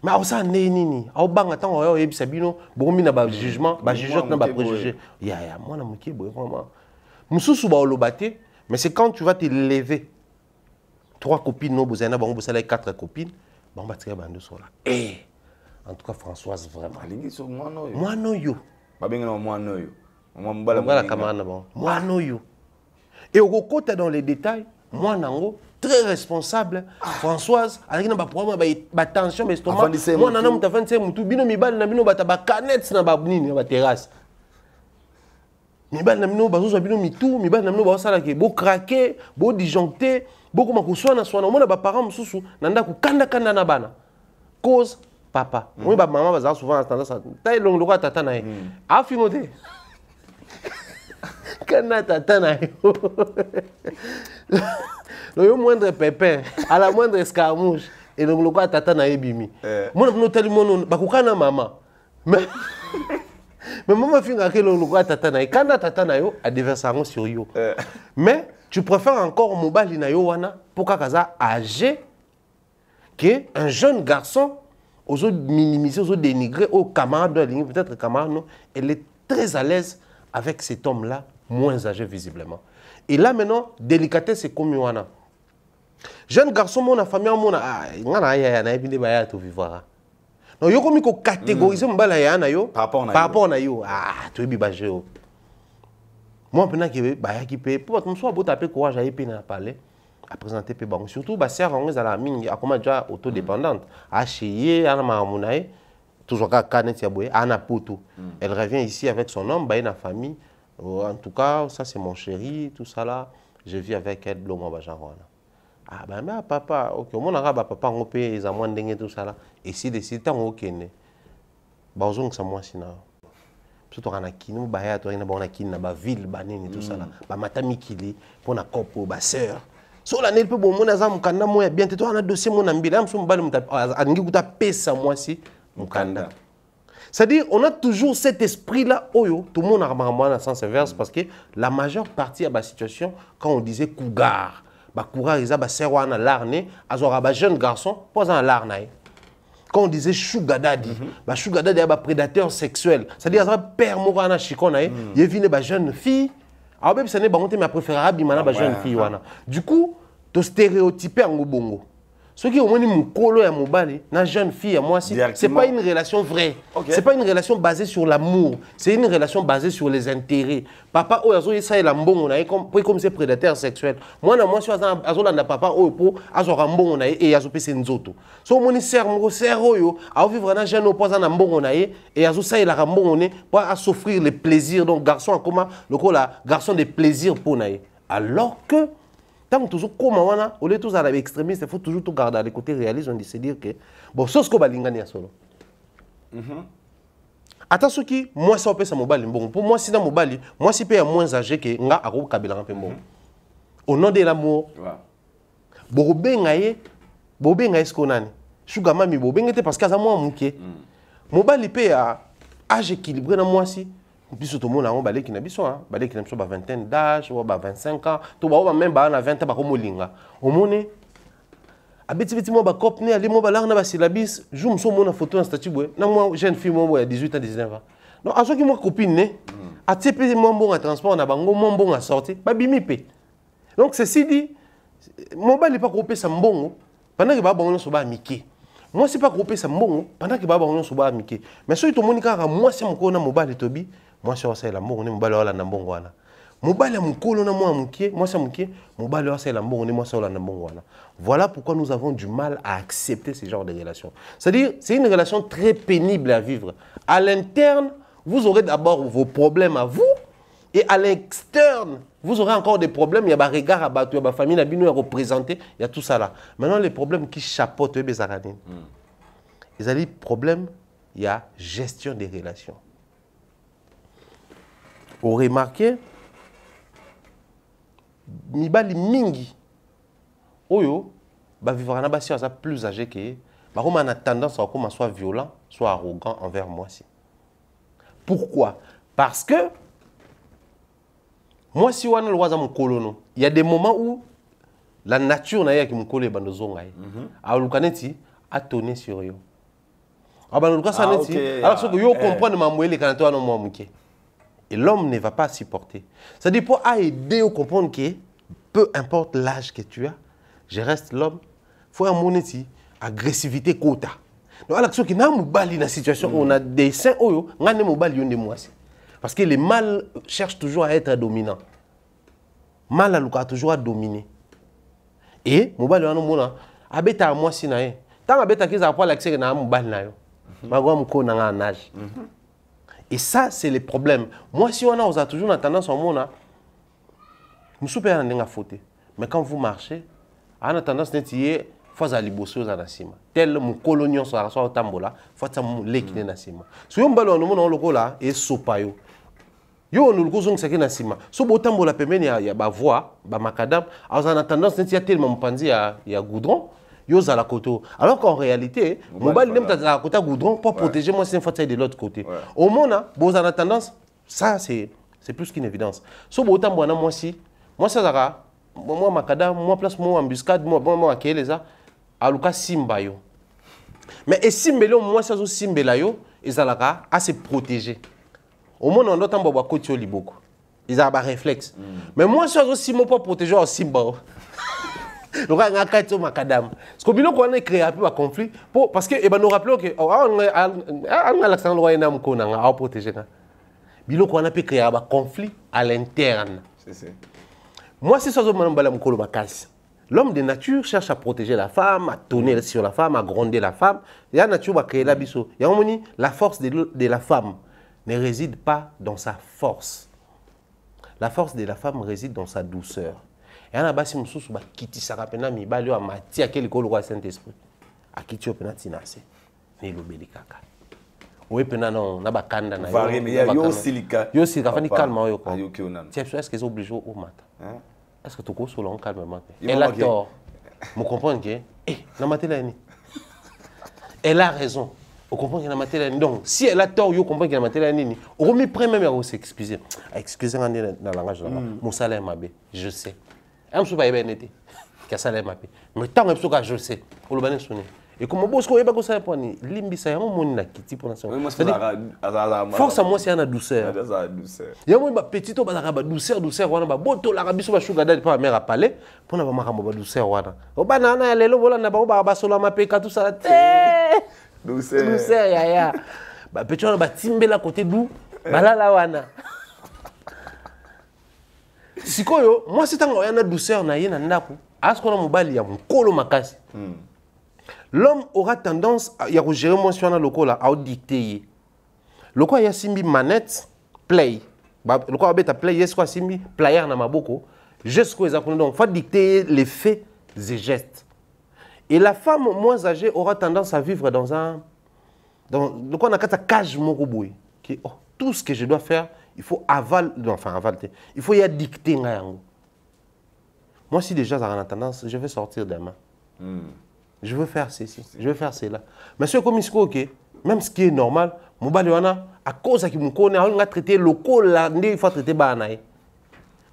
Mais ça, nini. Au bang, attends, on a sabino, bon, il y a jugement, jugement, il y a préjugé. Il y a moi, je vraiment. Moussou ba olobate, mais c'est quand tu vas te lever. 3 copines, non, vous avez 4 copines, bon, bah, tu vas bande sur là. En tout cas, Françoise, vraiment. Moi, non, yo. Moi, non, yo. Et au côté dans les détails, moi, non, très responsable. Françoise, avec un problème, attention, mais moi, non, tu as fait un bino, mi bal, na bino, ba canette, na ba nini, na terrasse. Mi bal, na bino, bazo, bino, mi tout, mi bal, na bino, ba sala ke, bo craquer, bo disjoncter, bo comment ko soana, moi, ba parents, mususu, nanda ko kanda na bana. Cause papa. Oui, maman va souvent tendance à taille long le tata na. A finoté. Kana tata na. Le moindre pépin, à la moindre escarmouche et donc le tata na ebimi. Moi nous tellement ba kokana maman. Mais maman finga que le tata na. Kana tata na yo a déversation sur yo. Mais tu préfères encore mobali na yo wana pour kaza âgé que un jeune garçon aux autres minimiser, aux autres dénigrer, aux camarades de la ligne, peut-être camarades, non, elle est très à l'aise avec cet homme-là, moins âgé visiblement. Et là maintenant, délicatesse, c'est comme Yoana. Jeune garçon, mon famille, mon tout vivre. Non, yo comme catégoriser mon bala yana yo par rapport na yo. Tu es bibagé. Moi, pendant que bah qui peut, pour que soit beau taper courage à épée na parler. À présenter peu bon surtout bah sœur on est à la mine à comment déjà autodépendante à chier à mamunae toujours qu'à canet yaboué ana poto elle revient ici avec son homme bah une famille en tout cas ça c'est mon chéri tout ça là je vis avec elle blongo bah genre ah bah mais papa OK mon arabe papa on peut les amants dingue tout ça là et si décide tant OK né bah on ça moi sina surtout on a kino bah ya toi ina bon na kin na ba ville ba nini tout ça là bah matami kili pour na copo bah sœur. So la nel pe bon mon azam kanda moya bien te to na dossier mon ambila mso mbali mta angi kuta pesa moi si mukanda. C'est-à-dire on a toujours cet esprit là oyo tout le monde a remarqué dans sens inverse parce que la majeure partie de la situation quand on disait cougar ba cougar ils a ba serwana larné azora ba jeune garçon posant larnaï. Quand on disait sugar daddy ba sugar daddy a ba prédateur sexuel c'est-à-dire azora père morana chikonaï il vient ba jeune fille. Alors même ça n'est pas ma préférable imana ba jeune fille wana. Du coup, to stéréotypé en bongo. Ce qui est au moins mon colo et mobali, na jeune fille à moi aussi, c'est pas une relation vraie. Okay. C'est pas une relation basée sur l'amour. C'est une relation basée sur les intérêts. Papa oh azo ça est lambon on a comme c'est prédateur sexuel. Moi na moi suis azo landa papa oh pour azo rambon on a et azo pese nzoto. So moni serre yo a vivre na jeune opposant na mbongo na et azo ça est la rambon on est pour à s'offrir les plaisirs donc garçon comment le ko la garçon des plaisirs pour na alors que tant que toujours comme wana au lieu tous à l'extrémiste il faut toujours tout garder le côté réaliste on dit se dire que bon ce que balingani a solo attention qui moi ça peut ça mobile bon pour moi si dans mobile moi si peut moins âgé que nga ako kabila un peu bon au nom de l'amour bobengaye ce qu'on a sugar mami bobengete parce que ça moi muké mobile peut à âge équilibré dans moi si biso to mona on balé qui na biso hein balé qui na biso ba vingtaine d'âge ou ba 25 ans to ba même ba na 20 ans ba ko molinga o mone abeti mo ba copne ali mo ba la na ba syllabis jou mso mona photo en statut boy na moi jeune fille mo boy 18 ans 19 ans non aso ki mo copine ne a tepé mo bon en transport na bango mo bon en sortie ba bimi pe donc ceci dit mo ba li pas copé sa mbongo pendant que ba bon so ba miki moi c'est pas copé sa mbongo pendant que ba bon so ba miki mais so to monika moi c'est mon ko na mobile tobi moi je suis là on est mobile wala na mbongo wana mobile mukolo na moi mukie moi c'est mukie mobile wala la mbongo moi c'est wala na mbongo wana voilà pourquoi nous avons du mal à accepter ce genre de relation c'est-à-dire c'est une relation très pénible à vivre à l'interne vous aurez d'abord vos problèmes à vous et à l'externe vous aurez encore des problèmes il y a des regards à battre il y a des familles à bino représenter il y a tout ça là maintenant les problèmes qui chapeautent les zaranines ils ont des problèmes il y a gestion des relations. Vous remarquez, mibali mingi, oyo, ba vivre na basi asa plus âgé que, ba on a tendance à comme soit violent, soit arrogant envers moi aussi. Pourquoi? Parce que moi si on a le droit mon colono, il y a des moments où la nature na ya ki mon colo bando zongai. A lukaneti a tourné sur yo. A bando lukasa neti, alors que yo comprendre ma moelle quand toi non moi muké. Et l'homme ne va pas supporter. C'est-à-dire pour aider à comprendre que peu importe l'âge que tu as, je reste l'homme. Il faut une agressivité quota. Donc, alors que dans la situation où on a des seins, on a des parce que les mâles cherchent toujours à être dominants. Mâle a toujours à dominer. Et, on a abeta moi si na e. Tant abeta qu'ils apprennent l'accès na mobile na yo. Magwa mko na un âge. Et ça, c'est le problème. Moi, si on a toujours tendance au monde, nous sommes pas en faute. Mais quand vous marchez, on a tendance à dire faut aller bosser aux anasima. Tel mon colonion soit au tambola, faut ça mon l'équité nasima. Si on balance le monde en local là et sopayo. Yo nous le causons c'est que nasima. So au tambola pemene il y a ba voix, ba macadam. Alors on a tendance à dire tellement panzi il y a goudron. Yo za la koto. Alors qu'en réalité, mobile même ta côté goudron pour protéger moi c'est une fois de l'autre côté. Au monde bon on a tendance ça c'est plus qu'une évidence. So au tambola moi si moi ça zara moi macadam moi place moi embuscade moi akele ça aluka simba yo. Mais et simbelo moi ça zo simbela yo ezalaka à se protéger. Au monde on doit tambola côté liboko. Ils ont un réflexe. Mais moi ça zo simbo pour protéger au simba. Donc, on a créé macadam. Parce que nous avons créé un peu un conflit. Parce que nous rappelons que on a l'accent loyer n'a pas protégé. Nous avons créé un conflit à l'interne. Moi, c'est ça que je veux. L'homme de nature cherche à protéger la femme, à tourner sur la femme, à gronder la femme. Et la nature va créer la biseau. La force de la femme ne réside pas dans sa force. La force de la femme réside dans sa douceur. Et on a basi mususu ba kiti sakapena mi bali wa mati akeli ko lwa Saint-Esprit. Akiti opena tinase. Ne lobeli kaka. Owe pena non na bakanda na yo. Yo silika. Yo silika fani calme yo ko. Est-ce que c'est obligé au matin? Est-ce que tu ko solo calmement? Elle a tort. Vous comprenez que na matela ni. Elle a raison. Vous comprenez que na matela ni. Donc si elle a tort, vous comprenez que na matela ni. On remet près même à s'excuser. Excusez dans le langage là. Mon salaire m'a bé, je sais. Je ne sais pas si je mais tant que je sais, Et comme bon, ce qu'on est pas ça pour ni limbi ça, on moni na kiti pour nation. Force à moi c'est une douceur. Il y a moi petit to ba douceur wana ba boto la biso ba sugar daddy pa mère à parler pour na ba makambo ba douceur wana. O ba na na lelo bola na ba solo ma peka tout ça. Douceur ya. Ba petit wana ba timbela côté dou balala wana. Sikoyo, moi c'est un yana douceur na ye na ndako. Asko na mobali ya mukolo makasi. L'homme aura tendance à gérer mon sur le local à dicter. Le quoi y a simbi manette play. Le quoi beta play est quoi simbi player na maboko. Jusqu'au exactement donc faut dicter les faits et gestes. Et la femme moins âgée aura tendance à vivre dans le quoi on a kata cage mokoboui qui tout ce que je dois faire il faut avaler. Il faut y a dicter ngayango. Moi si déjà ça a tendance je vais sortir demain. Je veux faire ceci, je veux faire cela. Mais ce comme il même ce qui est normal, mon baliwana, à cause de mon connaît, on a traité local, il faut traiter banaï.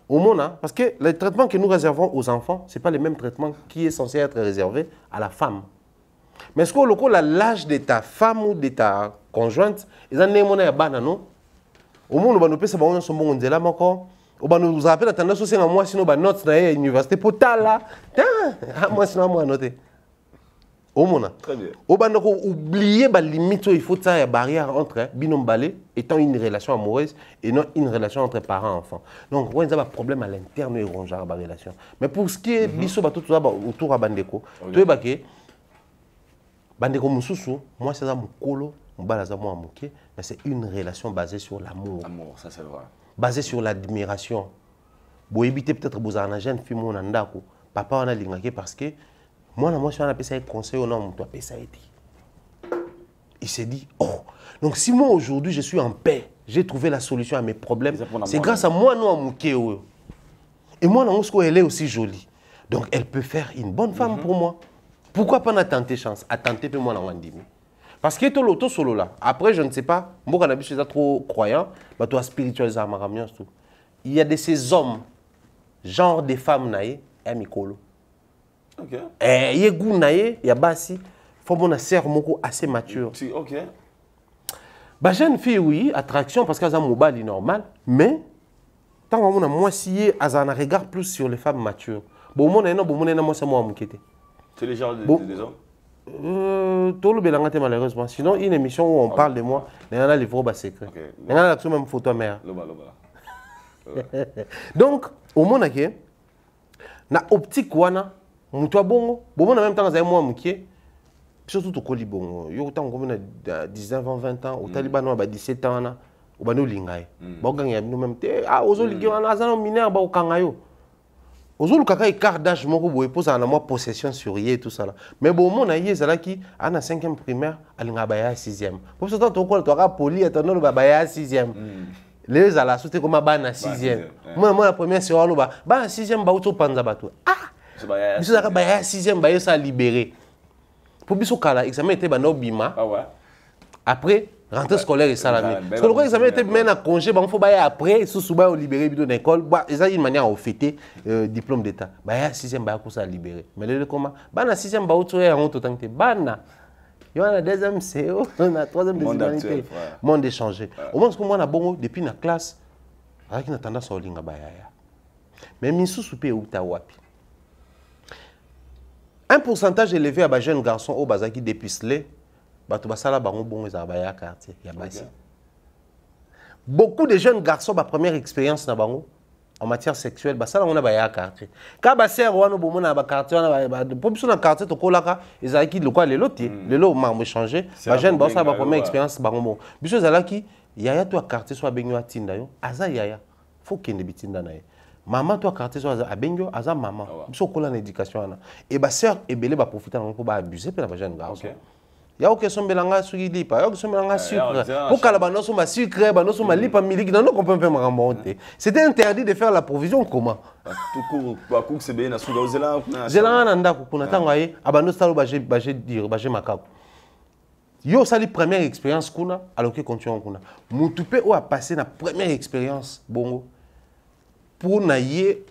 Au monde, parce que les traitements que nous réservons aux enfants, ce n'est pas le même traitement qui est censé être réservé à la femme. Mais ce que local, l'âge de ta femme ou de ta conjointe, ils ont des monnaies à banano. Au monde, on va nous payer ça, on se bon, on dit là, encore. On va nous rappeler la tendance aussi à moi, sinon, on note dans l'université pour là. Moi, sinon, moi, noter. Au monde. Très bien. On va oublier la limite, il faut ça, il y a barrière entre binom balé étant une relation amoureuse et non une relation entre parents et enfants. Donc, on a un problème à l'interne et on la relation. Mais pour ce qui est biso tout ça autour de Bandeko, tu es baké Bandeko Moussousou, moi c'est ça mon colo, mon balaza moi moké, mais c'est une relation basée sur l'amour. L'amour, ça c'est vrai. Basée sur l'admiration. Pour éviter peut-être que vous avez un jeune fille mon andako, papa on a l'ingake parce que moi, je suis appelé ça un conseil au nom, toi, ça a été. Il s'est dit, oh, donc si moi aujourd'hui je suis en paix, j'ai trouvé la solution à mes problèmes, c'est grâce à moi, nous, à Moukeo. Et moi, elle est aussi jolie. Donc elle peut faire une bonne femme pour moi. Pourquoi pas n'a tenté chance? À tenter, puis moi, parce que tout l'auto solo là. Après, je ne sais pas, moi, quand je suis trop croyant, bah, toi, spiritualisé à ma tout. Il y a de ces hommes, genre des femmes, naïe, et Mikolo. Ok. Il y a goût naïe, il y a bassi. Faut mon sœur moko assez mature. Ok. Bah jeune fille oui, attraction parce qu'elle a un mobile normal, mais tant qu'on a moi scié, elle a un regard plus sur les femmes matures. Bon mon moi c'est moi m'inquiéter. C'est les genres des hommes. Tout le belangate malheureusement. Sinon une émission où on parle de moi, il y en a les vrais secrets. Il y en a la même photo mère. Donc au monde que na optique wana muto bongo, bon en même temps ça moi m'inquiéter. Surtout au Colibon, il y a 19 ans, 20 ans, au Taliban, il y a 17 ans, au Banou Lingay. Nous-mêmes, aux Oliviers, on a un mineur, au Kangayo. Aux autres, quand il carte d'âge, il pose à moi possession sur y et tout ça. Mais bon, mon aïe, c'est là qui, à la 5e primaire, à la 6e. Pour ce temps, tu as poli, tu as la 6e. Les à la société comme à la 6e. Moi, la première, c'est à la 6e, tu as la ah! Tu as la 6e, tu as libéré. Pour biso kala examen était bano bima. Ah ouais. Après rentrée scolaire et ça la. Parce que le examen était même à congé, bon faut bailler après sous souba au libéré bidon d'école. Bah ça une manière à fêter diplôme d'état. Bah ya 6e ba ko ça libéré. Mais le comment? Bah na 6e ba auto ya honte tant que bana. Yo na 2e CO, na 3e des humanités. Monde échangé. Au moins ce que moi na bongo depuis na classe avec na tendance à olinga ba ya. Mais misu soupé ou ta wapi. Un pourcentage élevé à des jeunes garçons au Bazaki dépucelés, quartier. Beaucoup de jeunes garçons, la première expérience en matière sexuelle, on a quartier. Quand on a un quartier, on a quartier, ils ont le quoi les lotis, les lots ont changé. Les jeunes garçons ont la première expérience. Il y a un quartier, soit bien à Tinda, il faut qu'il y ait des Tinda. Maman toi quartier soit à Bengo aza maman biso kola na éducation na et ba sœur ebele ba profiter pour ba abuser pe na jeune garçon ya o question belanga suki lipa ya o question belanga sucre pour kala ba no so ma sucre ba no so ma lipa miliki na no comprend pas marambote c'était interdit de faire la provision comment tout court ba cook c'est bien na suga ozela zela na ndako kuna tanga ye abano salo ba je dire ba je makako yo sali première expérience kuna alors que continue kuna mutu pe o a passé na première expérience bongo pour normaliser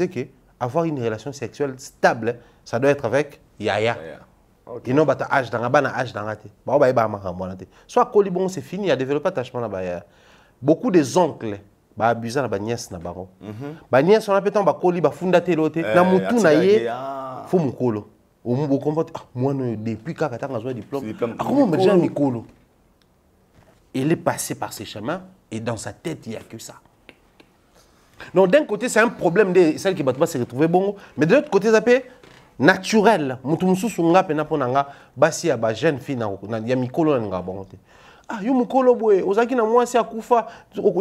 que avoir une relation sexuelle stable, ça doit être avec yaya. Et non, bata âge dans bana âge dans te. Ba ba ba ma te. Soit koli bon c'est fini, il a développé attachement là ba ya. Beaucoup des oncles ba abuser na ba nièce na bango. Ba nièce on appelle ba koli ba funda te lote. Na mutu na ye fo mukolo. O mu comprendre moi depuis kaka tanga zo diplôme. Comment me déjà mikolo. Il est passé par ces chemins et dans sa tête il y a que ça. Donc d'un côté c'est un problème de celle qui va pas se retrouver bon, mais de l'autre côté ça peut naturel. Mutu mususu nga pena ponanga basi ya ba jeune fille na ya mikolo na nga bon te. Ah yo mukolo boye ozaki na mwasi akufa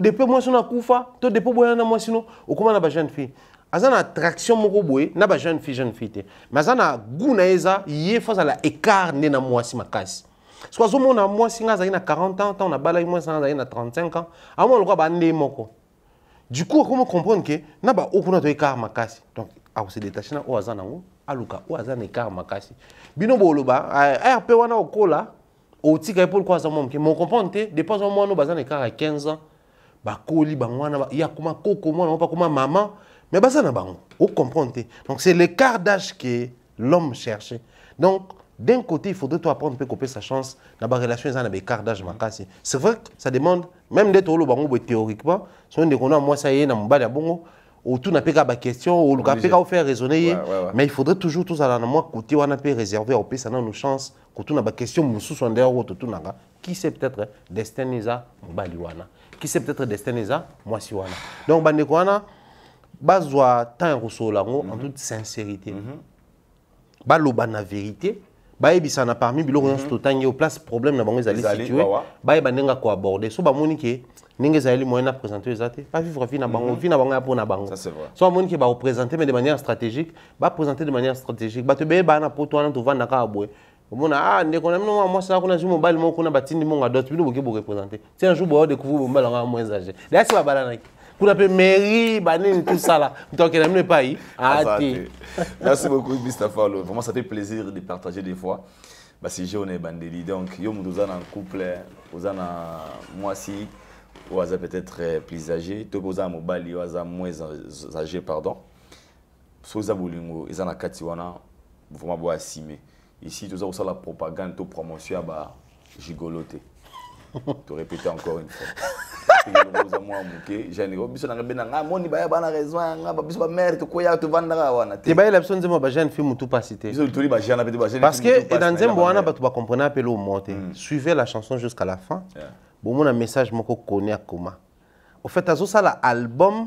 depuis mwasi na kufa to depuis boye na mwasi no okoma na ba jeune fille. Azana attraction moko boye na ba jeune fille te. Mais azana goût na eza yé face à la écart né na mwasi makasi. Soit zo mona mwasi nga zaki na 40 ans, on a balai mwasi nga zaki na 35 ans. A mo lokwa ba ndé moko. Du coup, comment comprendre que na ba okuna to écart makasi. Donc a se détacher na o azana ngo aluka o azana écart makasi. Bino boloba RP wana okola o tika pour quoi ça mon comprendre te depuis un mois no bazana écart à 15 ans. Ba koli bangwana ya kuma koko mona pas comme maman mais bazana bango o comprendre te. Donc c'est l'écart d'âge que l'homme cherchait. Donc d'un côté, il faudrait apprendre à couper sa chance dans la relation avec l'écart d'âge. C'est vrai que ça demande, même d'être au bango théoriquement, si on dit qu'on a moi ça y est, on a bongo, ou tout n'a pas de question, ou le cas peut faire raisonner, mais il faudrait toujours tout ça dans moi côté on a pu réserver au pays ça nos chances, quand on a des questions sous son derrière ou tout n'a qui sait peut-être destinisa mbaliwana, qui sait peut-être destinisa moi si wana. Donc bandekwana bazwa temps rosolango en toute sincérité. Baloba na vérité. Baïbisa na parmi biloko nyonso totangi au place problème na bango ezali situé baïba ndenga ko aborder so ba moni ke ndenge ezali moyen na présenter ezate pas vivre vie na bango vie na bango ya pona bango ça c'est vrai so moni ke ba représenter mais de manière stratégique ba présenter de manière stratégique ba te be ba na poto wana to vanda ka abwe omona ah ndeko na mino moi ça kuna jumo bali moko na batindi monga dot bino boke bo représenter c'est un jour bo découvrir mbala nga moins âgé là c'est ba bala na kuna pe mairie banine tout ça là donc elle n'aime pas y merci beaucoup Mr. Fallo, vraiment ça fait plaisir de partager des fois bah si je on est bandeli donc yo nous en couple vous en moi si ou à peut-être plus âgé to vous en mobile ou à moins âgé pardon so za bolingo ils en a kati wana vraiment bo assumer ici tout ça ou ça la propagande to promotion ba gigoloté to répéter encore une fois j'ai parce que dans un bon tu vas comprendre appel au mot suivez la chanson jusqu'à la fin bon mon message moko connaît comment au fait azo ça l'album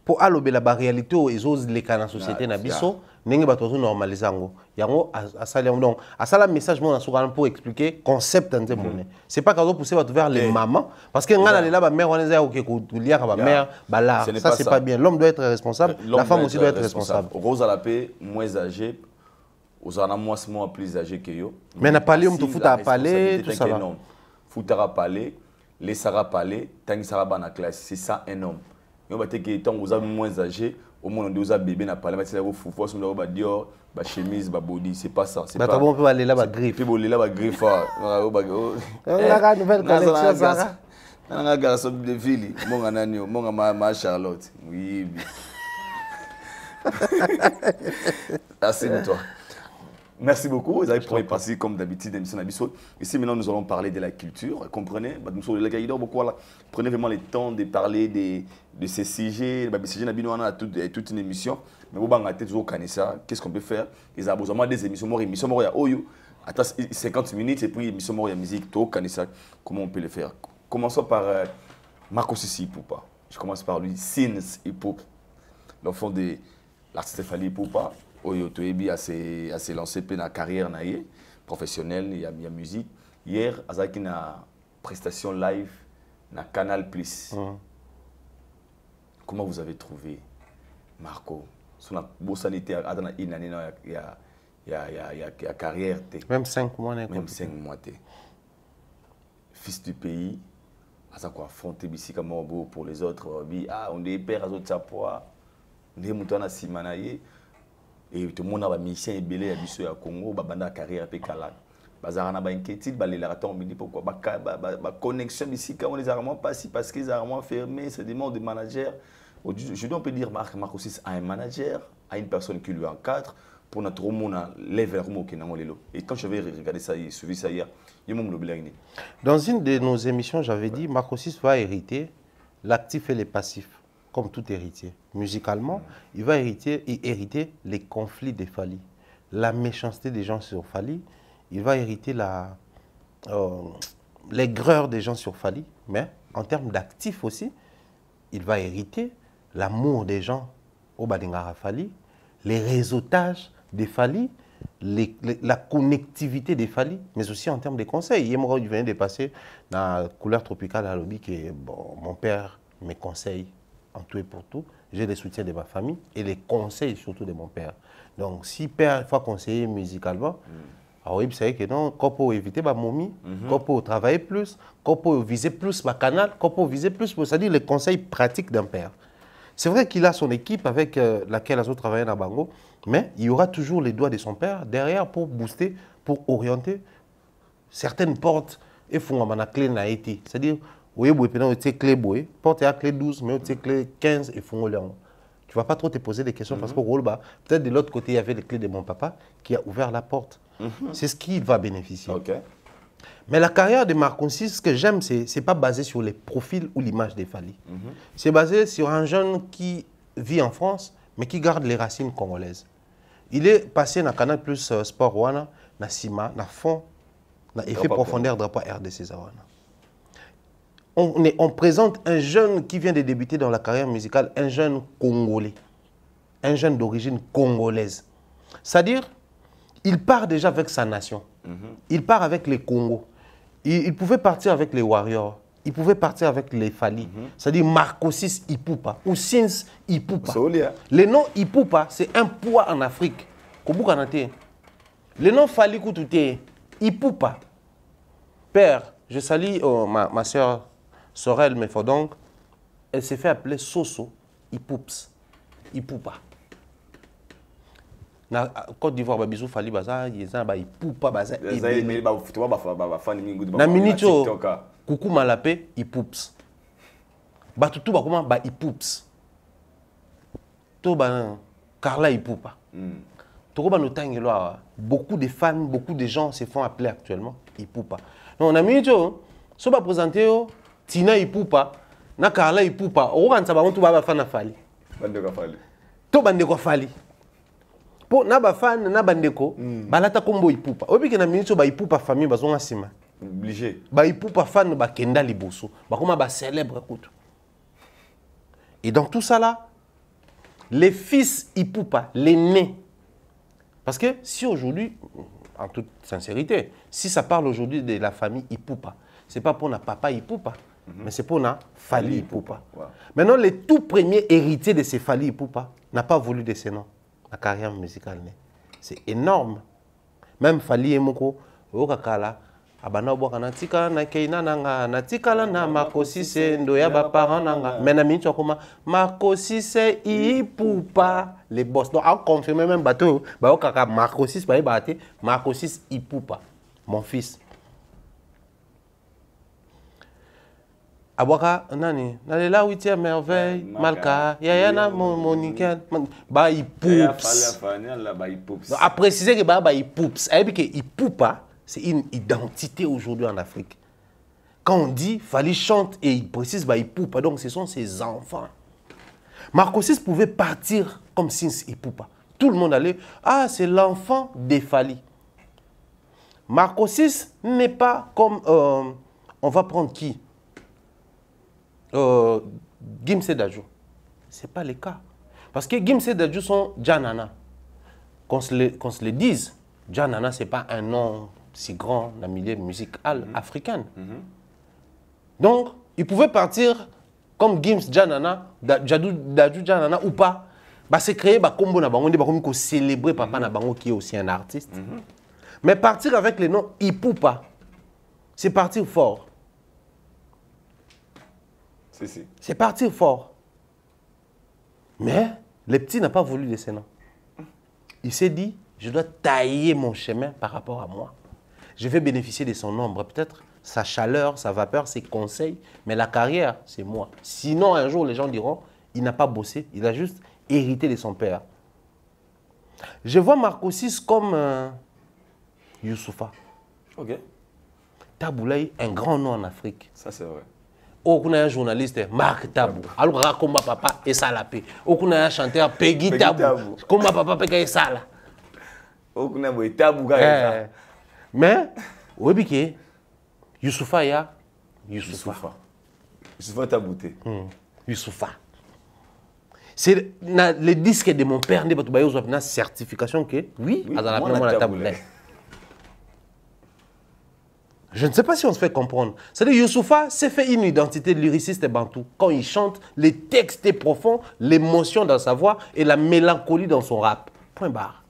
pour allober la réalité aux les cas dans la société na biso ndenge bato zo normaliser yango yango asala donc asala message mon na pour expliquer concept dans monde c'est pas kazo pousser bato vers les mamans parce que ngana lela ba mère wana za OK ko liaka ba mère ba là ça c'est pas bien l'homme doit être responsable la femme aussi doit être responsable Rose à la paix moins âgée aux en moins plus âgé que yo mais na parler on te fout à parler tout ça là foutera parler laissera parler tant sera dans la classe c'est ça un homme yo baté que tant vous avez moins âgé au monde où vous avez bébé n'a pas la c'est fou force on va dire ba chemise ba body c'est pas ça c'est pas bon peut aller là ba griffe peut aller là ba griffe la nouvelle collection ça na garçon de ville mon nani mon ma Charlotte oui assieds-toi. Merci beaucoup. Vous avez pour passer comme d'habitude d'émission Abisso. Ici maintenant nous allons parler de la culture. Comprenez, nous sommes les gars beaucoup là. Prenez vraiment le temps de parler de ces sujets. Ces sujets on a toute une émission. Mais vous bangez toujours ça. Qu'est-ce qu'on peut faire? Ils ont besoin des émissions. Moi il y a Oyo. Attends 50 minutes et puis émission il y a musique. Tout ça. Comment on peut le faire? Commençons par Marco Sissi Poupa. Je commence par lui. Sins Hip Hop. L'enfant de l'artiste Fali Poupa. Oyo Toebi a s'est lancé dans la carrière professionnelle, il y a musique. Hier, Azaki na prestation live na Canal Plus. Comment vous avez trouvé Marco? Son bosanité a dans une année il y a carrière même 5 mois même 5 mois fils du pays Azako affronter bisi comme pour les autres on est père à autres poids on est mutana simanaye. Et tout le monde a mission et belé à biso ya Congo babanda carrière pe kala bazara na ba inquiétude ba les ratons me dit pourquoi ba connexion ici quand on les a vraiment pas si parce qu'ils ont vraiment fermé c'est des mots de manager je dois on peut dire Marc aussi a un manager a une personne qui lui encadre pour notre monde level et quand j'avais regardé ça suivi ça hier il m'a dit dans une de nos émissions j'avais dit Marco 6 va hériter l'actif et les passifs comme tout héritier musicalement il va hériter les conflits des Fally, la méchanceté des gens sur Fally, il va hériter l'aigreur des gens sur Fally, mais en termes d'actifs aussi il va hériter l'amour des gens au Badingara Fally, les réseautages des Fally, la connectivité des Fally, mais aussi en termes de conseils. Il venait de passer dans la couleur tropicale à Lobby que bon, mon père me conseille en tout et pour tout. J'ai les soutiens de ma famille et les conseils surtout de mon père. Donc si père faut conseiller musicalement, oui, vous savez que non, quand pour éviter ma momie, quand pour travailler plus, quand pour viser plus ma canal, quand pour viser plus, c'est-à-dire les conseils pratiques d'un père. C'est vrai qu'il a son équipe avec laquelle il a travaillé dans Bango, mais il y aura toujours les doigts de son père derrière pour booster, pour orienter certaines portes et font la clé na été. C'est-à-dire, oui, tu clé boy, porte à clé 12, mais tu clé 15 et font le tu ne vas pas trop te poser des questions parce que peut-être de l'autre côté, il y avait les clés de mon papa qui a ouvert la porte. C'est ce qu'il va bénéficier. Okay. Mais la carrière de Marco 6, ce que j'aime, ce n'est pas basé sur les profils ou l'image des Fally. C'est basé sur un jeune qui vit en France, mais qui garde les racines congolaises. Il est passé dans Canal Plus Sport Wana, dans Sima, dans Fond, dans Effet Profondeur, drapeau RDC Zawana. On présente un jeune qui vient de débuter dans la carrière musicale, un jeune congolais, un jeune d'origine congolaise. C'est-à-dire, il part déjà avec sa nation. Il part avec les Congos. Il pouvait partir avec les Warriors. Il pouvait partir avec les Fally. C'est-à-dire Marco 6 Ipupa ou Sins Ipupa. Le nom Ipupa, c'est un poids en Afrique. Le nom Fally Koutouté, Ipupa. Père, je salue ma soeur Sorel Mefodong. Elle s'est fait appeler Soso Ipups. Ipupa. Na Côte d'Ivoire, bisou Fally baza, yeza ba Ipupa baza. Na minito, coucou malapé, Ipups. Batutu ba comment ba Ipups. To ba Carla Ipupa. To ba notangelo, beaucoup de fans, beaucoup de gens se font appeler actuellement Ipupa. Non, na minito, so ba présenter Tina Ipupa, na Carla Ipupa, o kan sa ba ontu ba fan Fally. Bandeko Fally. To bandeko Fally. Po na ba fan na bandeko balata kombo Ipupa. Obi ke na minito ba Ipupa famille bazonga sima. Obligé. Ba Ipupa fan ba kenda liboso. Ba koma ba célèbre kutu. Et dans tout ça là, les fils Ipupa, les nés. Parce que si aujourd'hui, en toute sincérité, si ça parle aujourd'hui de la famille Ipupa, c'est pas pour na papa Ipupa, mais c'est pour na Fally Ipupa. Wow. Maintenant, les tout premiers héritiers de ces Fally Ipupa n'a pas voulu de ces noms. La carrière musicale, c'est énorme. Même Fally et Moko, Okakala, Abana Bokana Tika, Nakeina Nanga, Natikala na Marco 6, Ndoya Baparan Nanga. Mais Nami Chokoma, Marco 6 Ipupa, les boss. Donc, on confirme même bateau, Okaka Marco 6, Marco 6 Ipupa, mon fils. Abwaka nani nalela 8e merveille malka yayana monikel ba Ipups a préciser que ba Ipups et que Ipupa c'est une identité aujourd'hui en Afrique. Quand on dit Fally chante et il précise ba Ipupa, donc ce sont ses enfants. Marco 6 pouvait partir comme Sins Ipupa. Tout le monde allait c'est l'enfant de Fally. Marco 6 n'est pas comme on va prendre qui Gimse Dadju. Ce n'est pas le cas. Parce que Gimse Dadju sont Janana. Qu'on se le dise, Janana, ce n'est pas un nom si grand dans le milieu musical africain. Donc, il pouvait partir comme Gims Janana, Dadju Janana ou pas. Bah, c'est créé bah, combo na bango, bah, célébrer Papa na bango qui est aussi un artiste. Mais partir avec le nom Ipupa, c'est partir fort. C'est partir fort. Mais le petit n'a pas voulu de ce nom. Il s'est dit, je dois tailler mon chemin par rapport à moi. Je vais bénéficier de son ombre, peut-être sa chaleur, sa vapeur, ses conseils, mais la carrière, c'est moi. Sinon, un jour, les gens diront, il n'a pas bossé, il a juste hérité de son père. Je vois Marco 6 comme Youssoufa. Ok. Taboulaye, un grand nom en Afrique. Ça, c'est vrai. Okuna un journaliste, Marc Tabou. Alors, comme papa et Salapé. Okuna un chanteur, Peggy Tabou. Comme papa et Sala. Okuna un Tabou. Mais, oui, Youssoufa, il y a Youssoufa. Youssoufa Tabouté. Youssoufa. C'est le disque de mon père, il y a une certification que, oui, la Taboulaye. Je ne sais pas si on se fait comprendre. C'est-à-dire Youssoufa s'est fait une identité de lyriciste bantou. Quand il chante, les textes est profond, l'émotion dans sa voix et la mélancolie dans son rap. Point barre.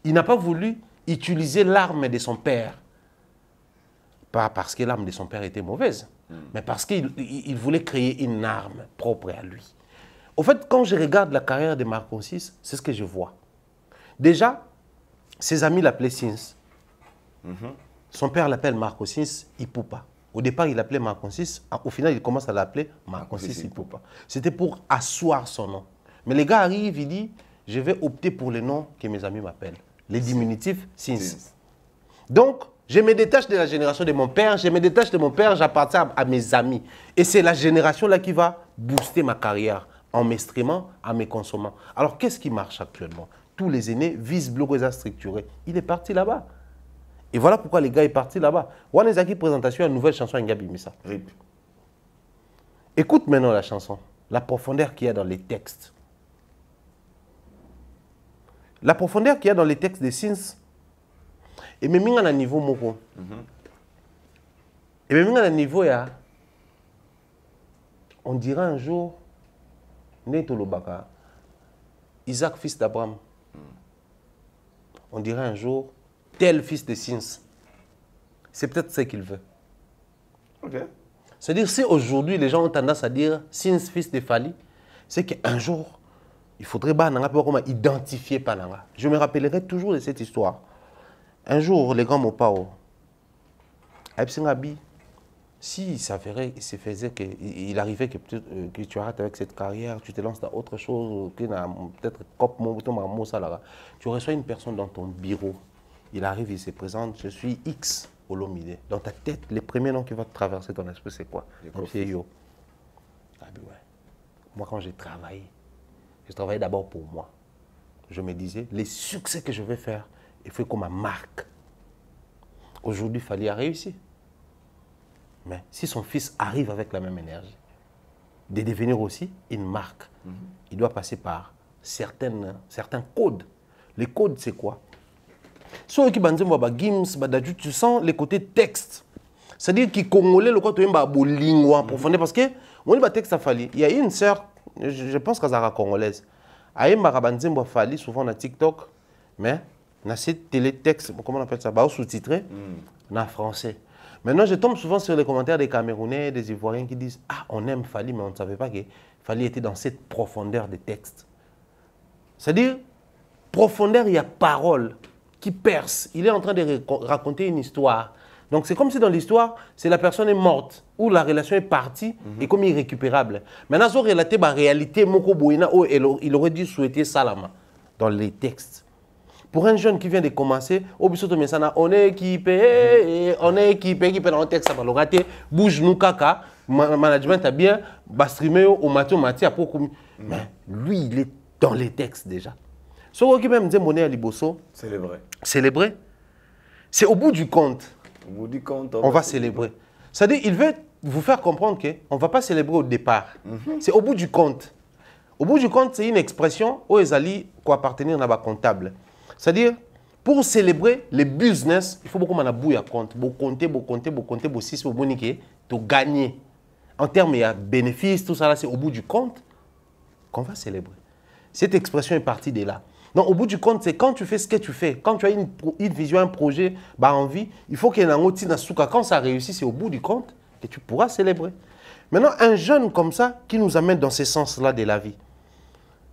Il n'a pas voulu utiliser l'arme de son père. Pas parce que l'arme de son père était mauvaise, mais parce qu'il voulait créer une arme propre à lui. Au fait, quand je regarde la carrière de Marco 6, c'est ce que je vois. Déjà, ses amis l'appelaient Sins. Son père l'appelle Marco 6 Ipupa. Au départ, il l'appelait Marco 6. Au final, il commence à l'appeler Marco 6 Ipupa. C'était pour asseoir son nom. Mais les gars arrivent, ils disent, je vais opter pour le nom que mes amis m'appellent. Les diminutifs, Sins. Donc, je me détache de la génération de mon père. Je me détache de mon père, j'appartiens à mes amis. Et c'est la génération-là qui va booster ma carrière en m'extrémant, en me consommant. Alors, qu'est-ce qui marche actuellement? Tous les aînés visent Blogoza structuré. Il est parti là-bas. Et voilà pourquoi les gars est parti là-bas. Wanezaki présentation une nouvelle chanson à Ngabi Missa. RIP. Écoute maintenant la chanson, la profondeur qu'il y a dans les textes. La profondeur qu'il y a dans les textes des Sins. Et même à un niveau moko. Et même à un niveau, on dira un jour, Neto Lobaka, Isaac fils d'Abraham. On dira un jour, tel fils de Sins. C'est peut-être ce qu'il veut. Okay. C'est-à-dire, si aujourd'hui les gens ont tendance à dire Sins fils de Fali, c'est qu'un jour, il faudrait identifier Pananga. Je me rappellerai toujours de cette histoire. Un jour, les grands Mopao, si ça se faisait qu'il arrivait que tu arrêtes avec cette carrière, tu te lances dans autre chose, peut-être tu reçois une personne dans ton bureau. Il arrive, il se présente, je suis X Olomide. Dans ta tête, le premier nom qui va te traverser ton esprit, c'est quoi? C'est Yo. Ah ben ouais. Moi, quand j'ai travaillé, je travaillais d'abord pour moi. Je me disais, les succès que je vais faire, il faut qu'on ma marque. Aujourd'hui, il fallait réussir. Mais si son fils arrive avec la même énergie, de devenir aussi une marque, il doit passer par certains codes. Les codes, c'est quoi? Ceux qui Gims, tu sens les côtés texte. C'est-à-dire qu'ils congolais le côté lingua profondeur parce que on a texte à Fali. Il y a une sœur, je pense qu'elle est congolaise. Elle a Fali souvent dans TikTok, mais dans cette télétexte, comment on appelle ça, sous-titré en français. Maintenant, je tombe souvent sur les commentaires des Camerounais, des Ivoiriens qui disent ah, on aime Fali, mais on ne savait pas que Fali était dans cette profondeur de texte. C'est-à-dire, profondeur, il y a parole qui perce. Il est en train de raconter une histoire. Donc, c'est comme si dans l'histoire, c'est la personne est morte ou la relation est partie et comme irrécupérable. Maintenant, si on relate la réalité, il aurait dû souhaiter Salama dans les textes. Pour un jeune qui vient de commencer, on est équipé, qui peut dans le texte, ça va le rater, bouge nous caca, management a bien, streamer au matin, mais lui, il est dans les textes déjà. Ce qui même dit monnaie à Liboso, célébrer. C'est au bout du compte. Au bout du compte, on va célébrer. C'est-à-dire, il veut vous faire comprendre qu'on ne va pas célébrer au départ. C'est au bout du compte. Au bout du compte, c'est une expression où les alliés appartenir à la comptable. C'est-à-dire, pour célébrer les business, il faut beaucoup de bouille à compte. Compter, pour gagner. En termes de bénéfices, tout ça, c'est au bout du compte qu'on va célébrer. Cette expression est partie de là. Donc, au bout du compte, c'est quand tu fais ce que tu fais, quand tu as une vision, un projet, envie, il faut qu'il y ait un outil dans ce cas. Quand ça réussit, c'est au bout du compte que tu pourras célébrer. Maintenant, un jeune comme ça qui nous amène dans ce sens-là de la vie,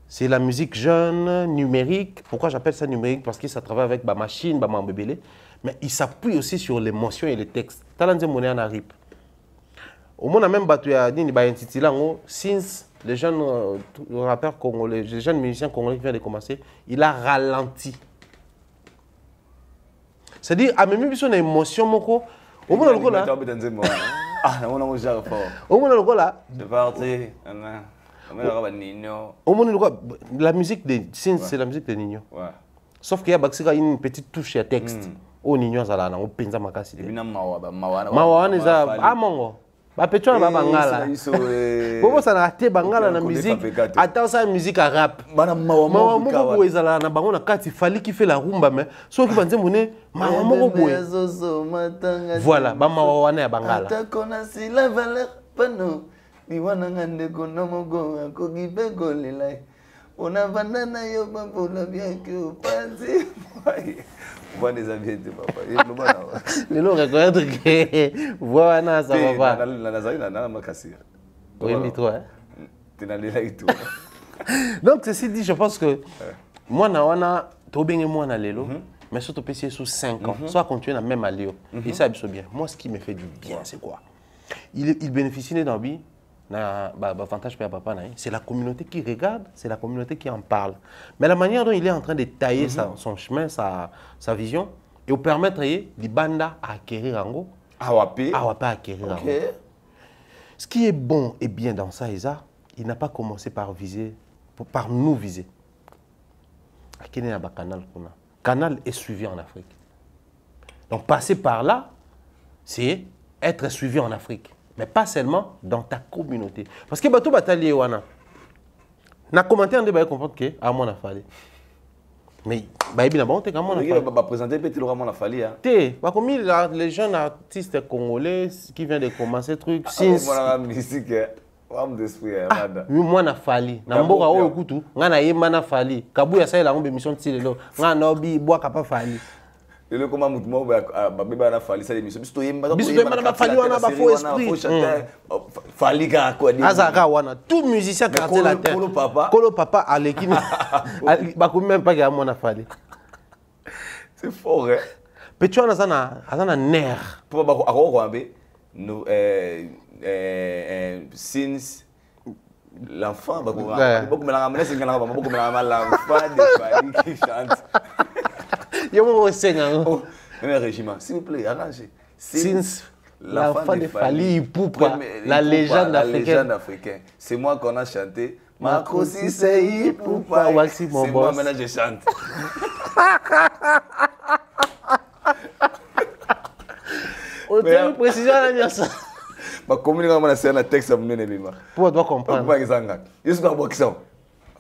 c'est la musique jeune, numérique. Pourquoi j'appelle ça numérique? Parce que ça travaille avec ma machine, ma bébé. Mais il s'appuie aussi sur l'émotion et les textes. Talanze monnaie en arrive. Au monde a même battu à dire intitulé Sins les jeunes rappeurs congolais, les jeunes musiciens congolais qui viennent de commencer, il a ralenti. C'est-à-dire, à même si on a une émotion, moko, au moins le là. Ah, on a déjà fort. Au moins le là. C'est parti. Au moins la musique de Sins, c'est la musique de Nino. Sauf qu'il y a une petite touche à texte. Au Nino, ça là, on pensa makasi. Et puis na mawa. Mawa on ça ah mongo. Ba petro na bangala. Bobo ça na raté bangala na musique. Attends ça musique à rap. Bana mawa moko ezala na bango na kati fali qui fait la rumba mais so ki banze mone mawa moko boye. Voilà, ba mawa wana ya bangala. Atakona si la valeur pano. Diwana ngande kono mogo ko gibe golelai. Ona vanana yo bambola bien que panzi. Voix des amis de papa. Les gens reconnaissent que voilà ça va pas. La Nazaré n'a pas cassé. Oui, mais toi. Tu n'as pas tout. Donc ceci dit, je pense que moi na to bien moi na lelo, mais surtout PC sous 5 ans, soit continuer na même allure. Et ça c'est bien. Moi ce qui me fait du bien, c'est quoi? Il bénéficie dans vie. C'est la communauté qui regarde, c'est la communauté qui en parle. Mais la manière dont il est en train de tailler son chemin, sa vision, et vous permettre de banda à acquérir en gros. À acquérir en gros. Ce qui est bon et bien dans ça, Isa, il n'a pas commencé par viser, par nous viser. Canal est suivi en Afrique. Donc passer par là, c'est être suivi en Afrique. Mais pas seulement dans ta communauté. Parce que bateau batalier wana. Na commentaire on va comprendre que à moi na fallu. Mais ba bien bon te comment on a va présenter peut-être vraiment la fallu hein. Ba comme les jeunes artistes congolais qui viennent de commencer truc voilà la musique wam d'esprit madame. Moi na fallu. Na mboka oyo kutu ngana yema na fallu. Kabuya ça la émission tilelo. Ngana obi bois kapa fallu. Et le comment mouvement bébé na fali ça l'émission biso yemba biso na fali wana ba faux esprit fali ka quoi azaka wana tout musicien quartier la terre kolo papa alekini ba ko même pas que moi na fali c'est fort hein petu wana azana nerf pour ba ko ambe no since l'enfant ba ko beaucoup melanga mena singana ba beaucoup melanga l'enfant de fali qui chante. Yo me renseigne. Même régiment, s'il vous plaît, arrangez. Since l'enfant de Fali Ipupa, la légende africaine. C'est moi qu'on a chanté. Makosi c'est Ipupa. C'est moi maintenant je chante. On a une précision à la ça. Ma communication na c'est un texte à mener bima. Pour doit comprendre. Par exemple, est-ce qu'on voit ça?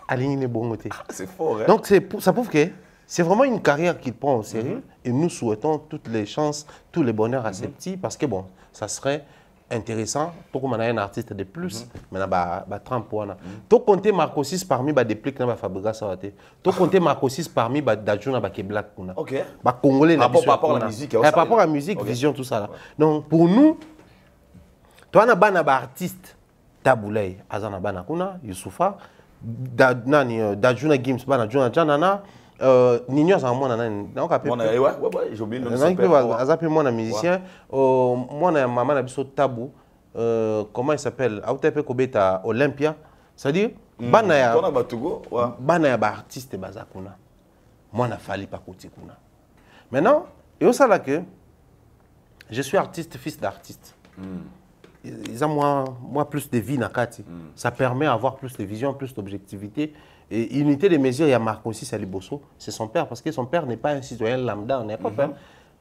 Aligné bon côté. C'est fort hein. Donc ça prouve que c'est vraiment une carrière qu'il prend au sérieux et nous souhaitons toutes les chances, tous les bonheurs à ces petits parce que bon, ça serait intéressant. Tout comme on a un artiste de plus, mais on a 30 points. Tout compter Marco 6 parmi les dépliques dans Fabrica Savate. Tout compter Marco 6 parmi les Dajuna qui Black. OK. Les Congolais par rapport à la musique. Par rapport à la musique, vision, tout ça là. Donc pour nous, toi on a un artiste Taboulay, Azana Banakuna, Youssoufa, Dajuna Gims, Banajuna Janana. Nino a moi j'ai oublié le nom. Azapi moi un musicien, moi na maman na biso Tabou, comment il s'appelle? Autepe Kobeta Olympia, c'est-à-dire bana ya ba artiste bazakuna. Moi na fali pas côté kuna. Maintenant, et au ça là que je suis artiste fils d'artiste. Ils ont moi plus de vie na kati. Ça permet d'avoir plus de vision, plus d'objectivité. Et unité de mesure, il y a Marco aussi Salibosso, c'est son père, parce que son père n'est pas un citoyen lambda en Europe.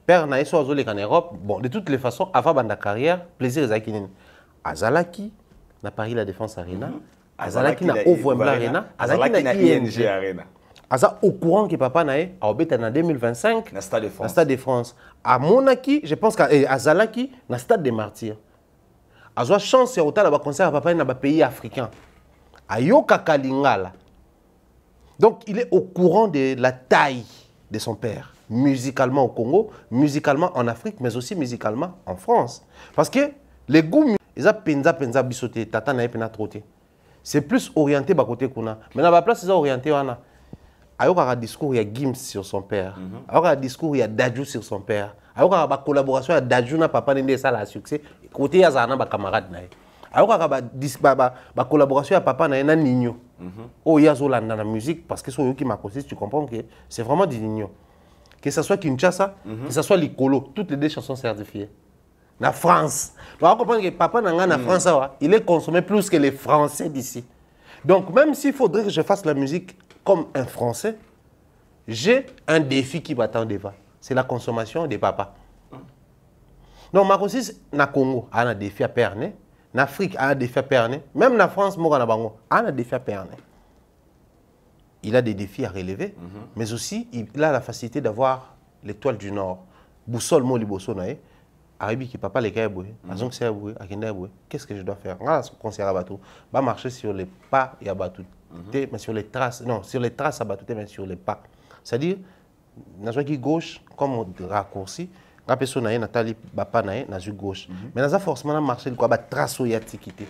Père n'a pas en Europe. Bon, de toutes les façons, avant la carrière, plaisir est Zakinin. Azalaki, n'a Paris la Défense Arena. Azalaki n'a Ovoembla Arena. Azalaki n'a ING Arena. Aza au courant que papa n'a eu, à Obeta en 2025, na Stade de France. Stade de France. À Monaki, je pense qu'à Azalaki, na Stade des Martyrs. Aza chance ya otala ba concert papa na ba pays africain. Ayoka Kalingala. Donc, il est au courant de la taille de son père, musicalement au Congo, musicalement en Afrique, mais aussi musicalement en France. Parce que les goûts, penza bisoté, tata na pena troté. C'est plus orienté bas côté kuna. Mais dans la place, c'est orienté wana. Alors, il y a un discours, il y a Gims sur son père. Alors, il y a un discours, il y a Dadju sur son père. Alors, il y a une collaboration, il y a Dadju na papa n'ende ça la succès. Côté, il y a un camarade. Alors la collaboration à papa na Nino. Oh, il y a Zolanda la musique parce que c'est qui m'a causé, tu comprends que c'est vraiment du Nino. Que ce soit Kinshasa, que ce soit Licolo, toutes les deux chansons certifiées. La France. Tu vas comprendre que papa n'a en France, il est consommé plus que les Français d'ici. Donc même s'il faudrait que je fasse la musique comme un Français, j'ai un défi qui m'attend devant. C'est la consommation des papas. Donc Marcosis, na Congo, a un défi à perner. En Afrique, a un défi à perner. Même en France, a un défi à perner. Il a des défis à relever, mais aussi il a la facilité d'avoir l'étoile du Nord. Boussole, moi, liboso, nae. Arabi qui papa les gars, qu'est-ce que je dois faire? Va marcher sur les pas et abattu. Mais sur les traces, non, sur les traces abattu, mais sur les pas. C'est-à-dire, dans la gauche, comme on raccourci, la personne a Nathalie Bapa na gauche. Mais dans forcément marcher quoi ba trace yatikité.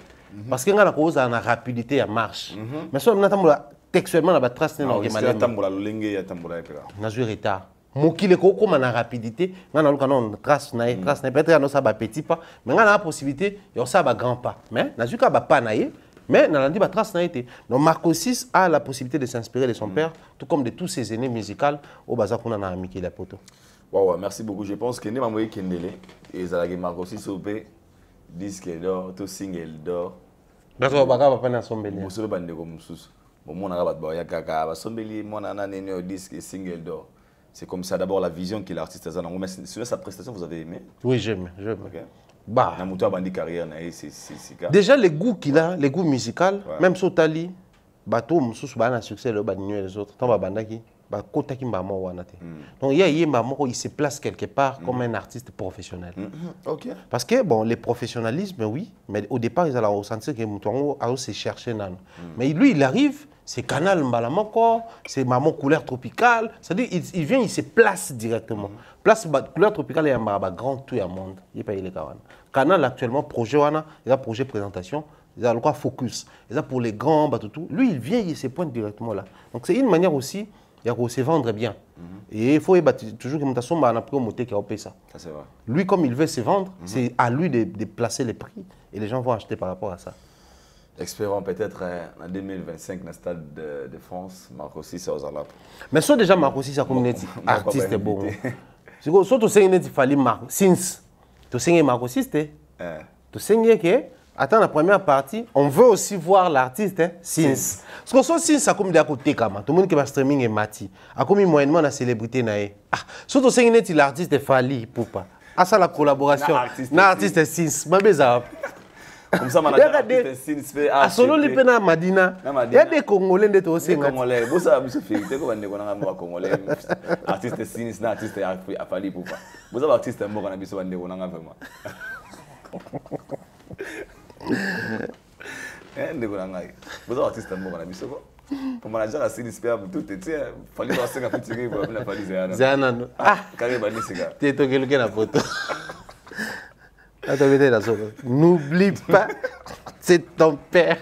Parce que la cause a une rapidité à marche. Mais si on a textuellement la trace non que malade. Tambola lolenge ya tambola epela. Na jouer retard. Mokile ko comme na rapidité, on a le trace na peut-être on ça ba petit pas, mais on a la possibilité et on ça ba grand pas. Mais na jouer ba pas naé. Mais dans la ba trace na été. Donc Marco 6 a la possibilité de s'inspirer de son père, tout comme de tous ses aînés musicaux au bazar qu'on a na Mickey la poto. Wow, merci beaucoup. Je pense que nous avons eu Kendele et Zalagi Marco 6 au P, disque d'or, tout single d'or. D'accord, baga va pas na sombeli. Vous savez bande comme sous. Bon mon arabat ba ya kaka ba sombeli mon anane ne disque et single d'or. C'est comme ça d'abord la vision que l'artiste a. Mais sur sa prestation vous avez aimé? Oui, j'aime. OK. Bah, carrière, déjà les goûts qu'il a, les goûts musicaux, même sur Tali, bateau, un succès, les autres, donc il se place quelque part comme un artiste professionnel. OK. Parce que bon, le professionnalisme, oui, mais au départ, ils allaient sentir que Moutongo a aussi cherché nan. Mais lui, il arrive, c'est Canal Mbalamoko, c'est Maman couleur tropicale, c'est-à-dire il vient, il se place directement. Place couleur tropicale et un grand tout le monde, il paye les Kawana. Canal actuellement projet wana, il a projet présentation, il a le quoi focus, il a pour les grands tout. Lui, il vient, il se pointe directement là. Donc c'est une manière aussi il faut se vendre bien. Et il faut toujours que mon a pris au moté qui a opé ça. C'est vrai. Lui, comme il veut se vendre, c'est à lui de placer les prix. Et les gens vont acheter par rapport à ça. Espérons peut-être en 2025, dans le stade de France, Marco 6 aux Alapes. Mais soit déjà Marco 6 a communauté artiste est bon. Soit tu sais qu'il fallait Marco 6. Tu sais Marco 6, tu sais que attends la première partie, on veut aussi voir l'artiste Sins. Parce que Sins ça comme des côté comme tout le monde qui va streaming est mati. A comme moyennement la célébrité naé. Ah, surtout c'est que l'artiste Fali Poupa. Ah ça la collaboration. L'artiste Sins. Ma beza. Comme ça l'artiste Sins fait ah solo lipena Madina. Il y a des Congolais de aussi. Congolais, vous savez ce fait que on est Congolais. Artiste Sins, artiste Fali Poupa. Vous avez artiste mo kana biso bande on vraiment. Vous avez artiste mot on a biso ko. Pour manager la série super tout était fallait voir 5 petits gars pour la fallait Zana. Ah, carré bani siga. Tu es toqué la photo. Attends, mettez la zone. N'oublie pas, c'est ton père.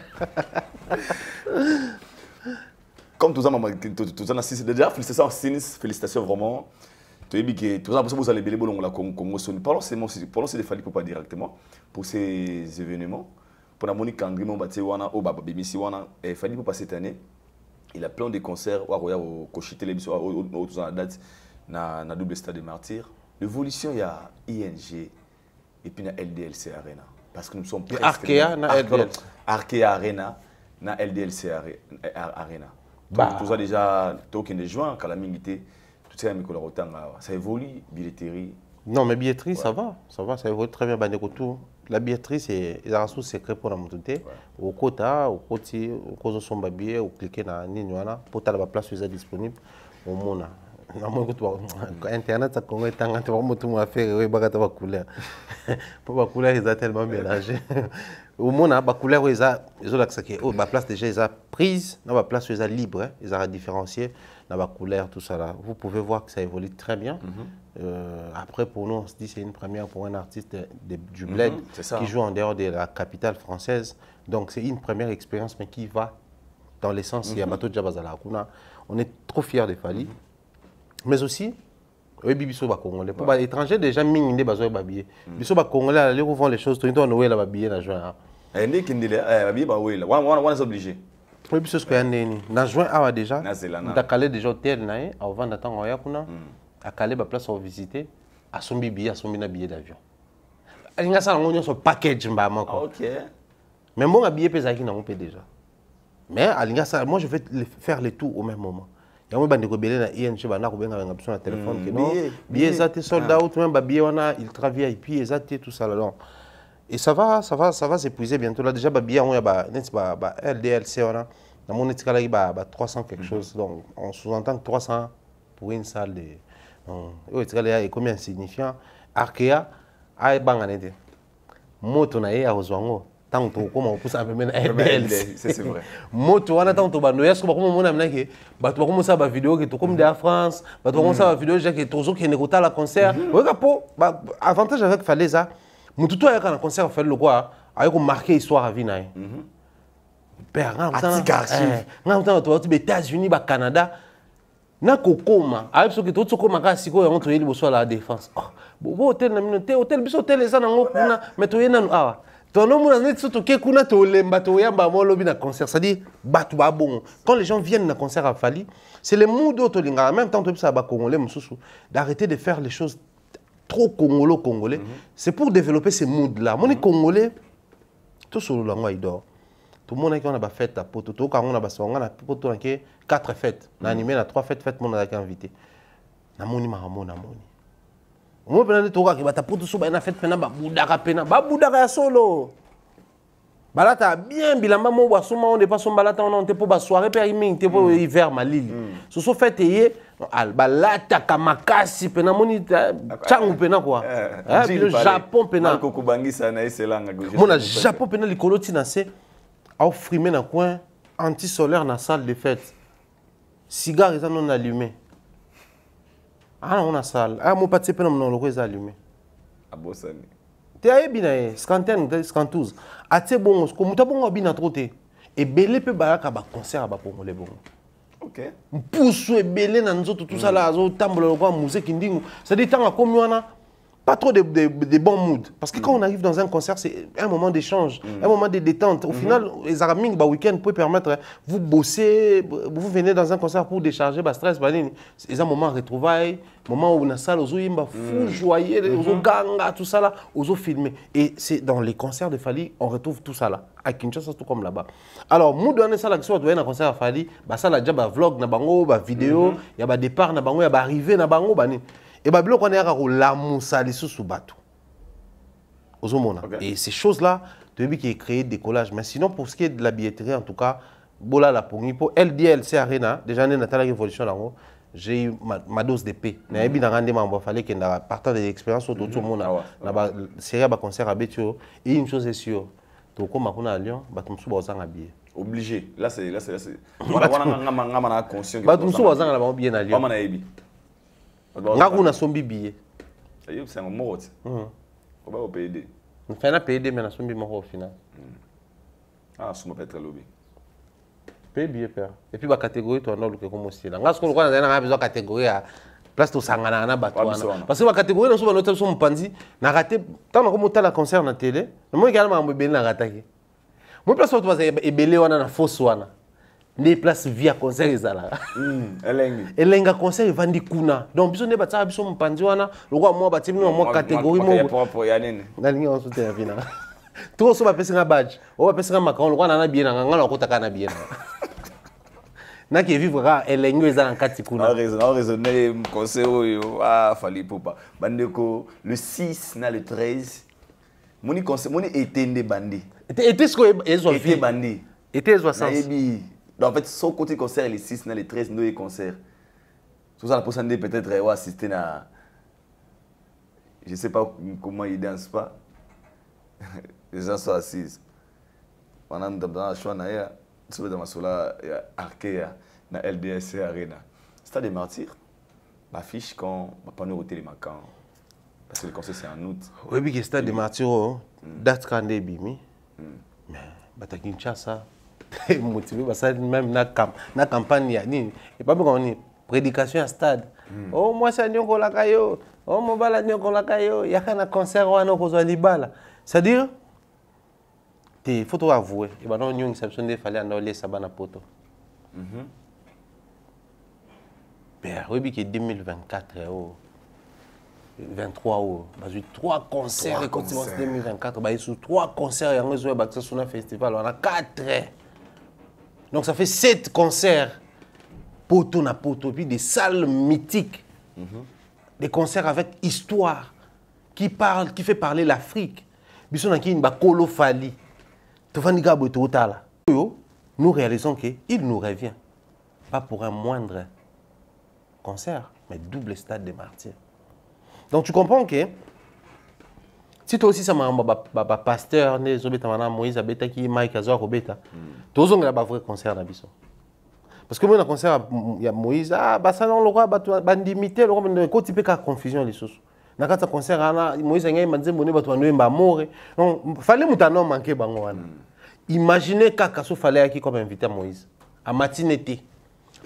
Comme tout ça, déjà félicitations vraiment. Tu as que tout ça, vous allez bien la Congo. Parlons de Fali Poupa directement pour ces événements. Pour la Monique Kandri, Fali Poupa cette année, il a plein de concerts au Kochi Télévision, au date, dans double stade de Martyrs. L'évolution, il y a ING et puis la LDLC Arena. Parce que nous sommes presque... Arkea Arena, na LDLC Arena. Tout ça déjà, token de juin, quand la mingité, tout ça, ça évolue, billetterie. Non, mais billetterie, ça va, ça évolue très bien. La billetterie, c'est un secret pour la montée. Au quota, au côté, au cause de son billet, au cliquer dans la pour la place où est disponible, au monde. Internet, ça commence à être tout à faire, oui, bah, couleur. Pour la couleur, ils ont tellement mélangé. Au monde, la couleur, ils ont l'accès. La place déjà, ils ont prise, la place, ils ont libre, ils ont différencié, la couleur, tout ça là. Vous pouvez voir que ça évolue très bien. Après, pour nous, on se dit que c'est une première pour un artiste du bled qui joue en dehors de la capitale française. Donc, c'est une première expérience, mais qui va dans l'essence. Il y a Bateau Djabazala. On est trop fiers de Fali. Mais aussi, oui, biso ba Congolais. Pour les étrangers, déjà, mine des besoins de babier. Biso ba Congolais, aller voir les choses, tout le temps, on est là, babier, la joie. Ndi kindile babi ba wela. On est obligé. Oui, puis c'est ce que yandeni. Na juin awa déjà. Na zelana. Da calé déjà hôtel nae avant d'attendre ya kuna. A calé ba place à visiter. A sombi billet, a sombi na billet d'avion. Alinga ça ngonyo so package mba mako. OK. Mais mon billet pesaki na mon déjà. Mais alinga ça moi je vais faire les tout au même moment. Ya mo bande ko belé na ING bana ko benga benga sur téléphone que non. Billet ça te sold out même ba billet wana il travaille et puis ça tout ça là. Et ça va s'épuiser bientôt. Là, déjà, il y a LDLC, dans mon étiquette, il y a 300 quelque chose. Donc, on sous-entend que 300 pour une salle de... Il y a combien insignifiant. Arkea, il y a des moto na ye azwango tant to koma opusa pe mena LDLC. C'est vrai. Moto wana tant to bando yesko ba komo mona mnake bato ba komo sa ba vidéo ke to comme de la France, bato ba komo sa ba vidéo ja ke tozo ke ne kota la concert. Oka po avantage avec Faleza. Mututu ayaka na concert fait le quoi ayako marquer histoire à vie na ye. Père ngam to to États-Unis ba Canada na kokoma ayebso ke to koma ka siko ya moto yeli boso la défense. Bo hôtel na mino hôtel biso hôtel eza na ngokuna mais to yena awa. To no mona net to ke kuna to lemba to yamba mo lobi na concert, c'est-à-dire batu ba bon. Quand les gens viennent na concert à Fally, c'est le mood auto linga en même temps to bisa ba congolais mususu d'arrêter de faire les choses trop congolais, c'est pour développer ces moods-là. Mon congolais, tout sur le langue idor. Tout le monde qui a une fête à Poto, tout quand on a une Poto, 4 fêtes. On a animé 3 fêtes, mon a invité. Na moni maramo na moni. Moi pena to ka ki bata Poto so ba na fête pena ba budaka ya solo. Balata bien bilamba mo ba soma on dépasse balata on te po ba soirée périming te po hiver malili. So so fête yé al balata kamakasi pena moni changu pena quoi. Le Japon pena ko kubangisa na iselanga goje. Mona Japon pena likolo tina se au frimer na coin anti solaire na salle de fête. Cigare ils non allumé. Ah on a salle. Ah mo pati pena mon loko ils allumé. Abosani. Te ayebi na ye scanten scantouz atie bongo ko muta bongo bina troté et belé pe baraka ba concert ba congolais bongo. OK. Mpusu ebele na nzoto tout ça là azo tambola ko musique ndingu. Ça dit tant comme wana pas trop de bons moods parce que quand on arrive dans un concert c'est un moment d'échange, un moment de détente. Au final les araming ba week-end peut permettre vous bosser, vous venez dans un concert pour décharger ba stress ba nini. C'est un moment retrouvailles, moment où na salle ozo yimba fou joyeux, ozo ganga tout ça là, ozo filmer et c'est dans les concerts de Fally on retrouve tout ça là. À Kinshasa tout comme là-bas. Alors mood on est ça là que soit doit na concert à Fally, ba ça là déjà ba vlog na bango, ba vidéo, il y a ba départ na bango, il y a ba arrivée na bango ba nini. Et Babylon on est à la moussa les sous bateau. Et ces choses-là, depuis qu'il a créé des collages. Mais sinon, pour ce qui est de la billetterie, en tout cas, Bola la Pongi, pour LDLC Arena, déjà, dans la révolution, j'ai eu ma dose de paix. Il fallait qu'il y ait partant des expériences autour du monde. Il y a une série de concerts à Bétio. Et une chose est sûre, tout comme à Lyon, il y a un billet. Obligé. Là, c'est. On a conscient que. Il y a un billet. Ngaku na sombi billet. C'est un mot. On va au PD. On fait un PD mais na sombi moko au final. Ah, ça peut être lobby. Paye billet père. Et puis ba catégorie toi non le comme aussi là. Ngasko ko na na besoin catégorie à place to sangana na bato wana. Parce que ba catégorie na so ba notel so mpanzi na raté tant na comme la concert na télé. Moi également mo ben na rataki. Moi place to ba ebele wana na fausse wana. Les places via concert ezala. Elenga concert vandi kuna. Donc biso ne batsa biso mpanzi wana, lokwa moi batimi no moi catégorie mo. Propre ya nini. Ngalinga on soutien vina. Tout so ba pesinga badge. O ba pesinga makaon lokwa na bien na ngala okotaka na bien. Na ki vivre ka elengo ezala nkati kuna. On raisonner concert oyo Fally Ipupa. Bandeko le 6 na le 13. Moni concert moni etende bandi. Était ce que ezo vie. Était bandi. Était ezo sens. Donc, en fait, son côté concert, les 6, les 13, nous, les concerts. Tout ça, la personne peut-être assister à. Je ne sais pas comment ils ne dansent pas. Les gens sont assis. Pendant dans la choix, il y a Arkea, dans LDLC Arena. Stade des Martyrs, l'affiche quand on va pas nous les Macan. Parce que le concert, c'est en août. Oui, oui, le Stade des Martyrs, date quand il est bimi. Mais, Kinshasa. Motivé parce que même na campagne ya nini et pas bon ni prédication à stade oh moi ça nyoko la kayo oh mo bala nyoko la kayo ya kana concert wana ko zo libala c'est à dire Il faut avouer. Il y a une exception de fallait aller à la poto. Mais oui, que 2024, 23, il y a 3 concerts et 2024. Il y a 3 concerts et il y a un festival. On a 4. Donc ça fait 7 concerts. Poto na poto, puis des salles mythiques. Des concerts avec histoire qui fait parler l'Afrique. Nous réalisons qu'il nous revient, pas pour un moindre concert, mais double stade des martyrs. Donc tu comprends que si toi aussi ça m'a pasteur, Moïse Abeta qui Mike Azor Robeta, tous on a un vrai concert na biso. Parce que moi dans le concert il y a Moïse ça non le roi bandimité le roi de côté peut faire confusion les choses. Dans le concert Moïse ngay manze mone batu anoemba more. Donc fallait mutano manquer bango wana. Imaginez kaka so fallait qui comme invité Moïse. À matinée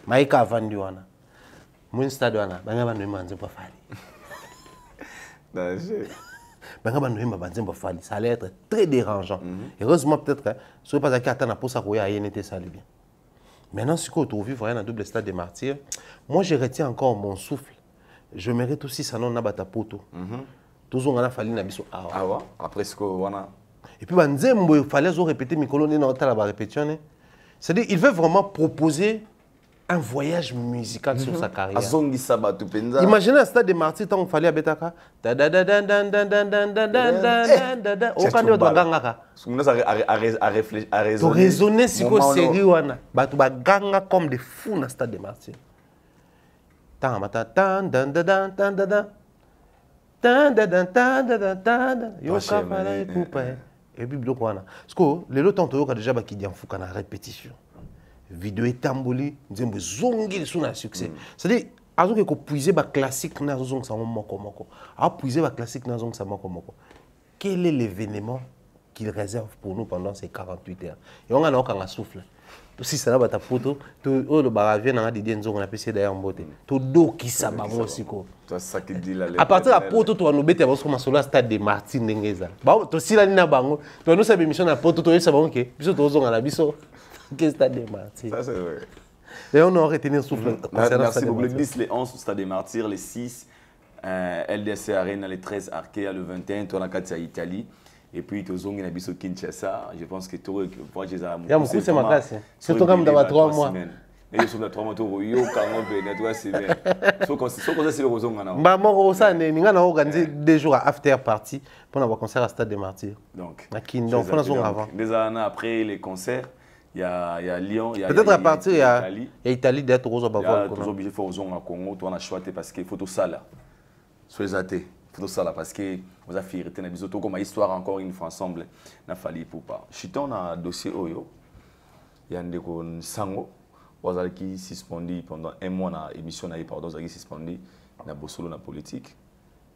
Maïka vendu wana. Mon stade wana banga banoemba manze pas fallait. Ça allait être très dérangeant. Heureusement, peut-être, si vous n'avez pas attendu pour ça, ça allait bien. Maintenant, si vous trouvez vraiment un double stade des martyrs, moi, je retiens encore mon souffle. Je mérite aussi ça, non, nabata poto. Tous on a fallu nabiso. Ah ouais, après ce qu'on a. Et puis, il fallait répéter mes colonnes dans la répétition. C'est-à-dire, il veut vraiment proposer un voyage musical sur sa carrière. Imaginez un stade de martyrs tant qu'il fallait à Betaka. Pour raisonner si vous êtes sérieux, vous ganga comme des fous dans le stade de martyrs. Et puis, parce que les autres ont déjà une répétition. Vidéo étamboli, nous zongi sur un succès. C'est-à-dire, alors que puiser ba classique na zong sa moko. A puiser ba classique na zong sa moko. Quel est l'événement qu'il réserve pour nous pendant ces 48 heures? Et on a encore un souffle. Si ça va ta photo, tout le baravien na di dienzo on a passé d'ailleurs en beauté. Tout do qui ça ba moi aussi ko. Ça qui dit là. À partir de la photo tu vas nous bête parce que ma solo stade de Martin Ndengeza. Ba to si la ni na bango, tu nous sabe émission na photo to ça ba OK. Biso to zonga na biso. Qu'est-ce stade des martyrs? Ça, c'est vrai. Et on aurait retenu le souffle. Merci beaucoup. Le 10, les 11, Stade des Martyrs, les 6, LDC Arena, les 13, Arkea, le 21, Tonakati à Italie. Et puis, Tozongi Nabiso Kinshasa. Je pense que tout le monde est à il y a beaucoup, c'est ma classe. Surtout comme dans 3 mois. Et je suis dans 3 mois, yo, quand on peut, c'est bien. C'est le Rosong. Maman, on a organisé 2 jours à after party pour avoir un concert à Stade des Martyrs. Donc, avant. Des années après les concerts. Il y a Lyon, il y a peut-être à partir il y a Italie d'être aux Obama. Toujours obligé de faire aux au Congo, on a choisi parce qu'il faut tout ça là. Sur les athées, il faut tout ça là parce que vous avez fait des bisous comme histoire encore une fois ensemble, n'a fallu pour pas. Chiton a un dossier Oyo, il y a un déco Sango, vous avez qui suspendu pendant 1 mois na émission na pardon, vous avez suspendu na bossolo na politique,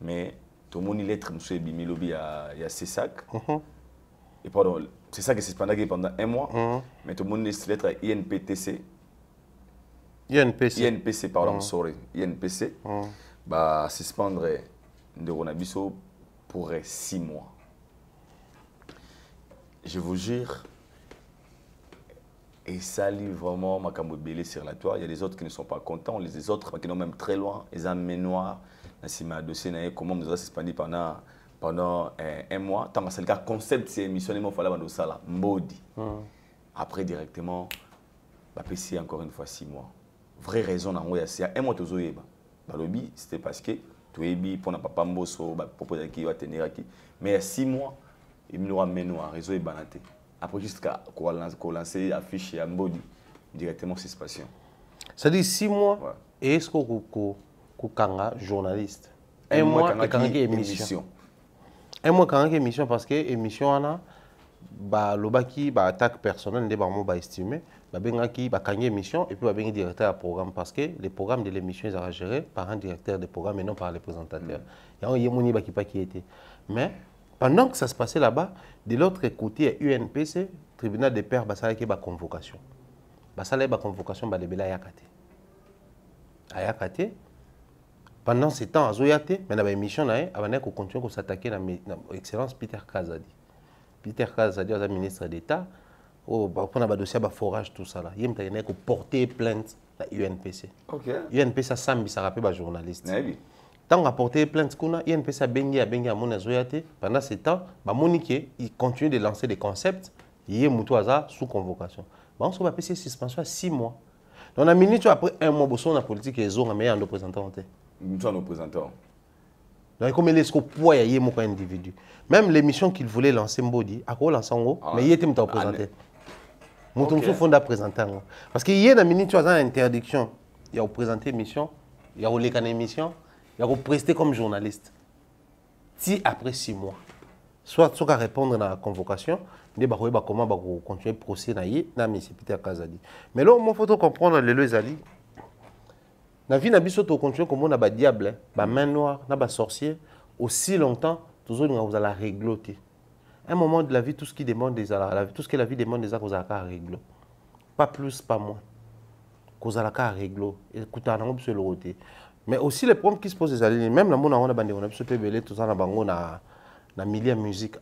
mais tout le monde il lettre monsieur Bimilobi il y a CESAC. Et pardon, c'est ça qui s'est suspendu pendant 1 mois, mais tout le monde est lettre INPTC. INPC, pardon, sorry. INPC, bah, suspendre de Ronabiso pour 6 mois. Je vous jure, et ça lit vraiment ma camobélé sur la toile. Il y a des autres qui ne sont pas contents, les autres qui sont même très loin, les âmes noires. C'est ma dossier, comment nous avons suspendu pendant 1 mois. Tant que c'est le cas, concept, c'est émission, il fallait que ça là, mbodi. Après, directement, PC encore une fois 6 mois. Vraie raison, il y a 1 mois, c'était parce que tu es pour ne pas mboso, pour qui va tenir qui. Mais il y a 6 mois, il me l'a mené à réseau et banaté. Après, jusqu'à lancer affiche et mbodi, directement, c'est passion. Ça dit 6 mois, ouais. Et est-ce que vous êtes journaliste? 1 mois, quand il y a émission. 1 mois quand il y a émission parce que l'émission a l'obaki attaque personnelle des barreaux estimé qui va gagner émission et puis va gagner directeur de programme parce que les programmes de l'émission sont gérés par un directeur de programme et non par les présentateurs. Il y a un qui était. Mais pendant que ça se passait là-bas, de l'autre côté, il y a UNPC, tribunal des pairs, il y a une convocation. Il y a une convocation de Yakate. Ayakate. Pendant ce temps, il y a une émission qui continue à s'attaquer à l'excellence Peter Kazadi. Peter Kaz c'est-à-dire le ministre d'État pour un dossier de forage tout ça là il me ko porter plainte à UNPC. OK. UNPC sambi ça rappelle ba journaliste. Oui. Tant qu'on a porté plainte kuna UNPC a bengi à mon azoyate pendant ce temps ba monique il continue de lancer des concepts il est mutuaza sous convocation. Ba on se va passer suspension à 6 mois. Donc la minute après un mois bosso na politique et zo mais en représentant. Nous en représentant. Donc comme les poids y a mon individu. Même l'émission qu'il voulait lancer Mbodi a quoi lancer mais il était m'ta présenté. Mon ton fonda présenter parce qu'il y a une minute tu as une interdiction, il y a présenter émission, il y a les can émission, il y a prester comme journaliste. Si après 6 mois soit tu vas répondre à la convocation, ne ba comment ba continuer procès na yi na monsieur Peter Kazadi. Mais là il faut comprendre les ali. La vie n'a pas de continuer comme on a des diables, des mains noires, des sorciers, aussi longtemps, toujours vous allez régler. À un moment de la vie, tout ce qui demande des tout ce que la vie demande des vous allez régler. Pas plus, pas moins. Vous allez régler. Écoutez, on a le côté. Mais aussi les problèmes qui se posent des alliés, même la monde on a bandé, on a pu se tout ça dans milieu musique,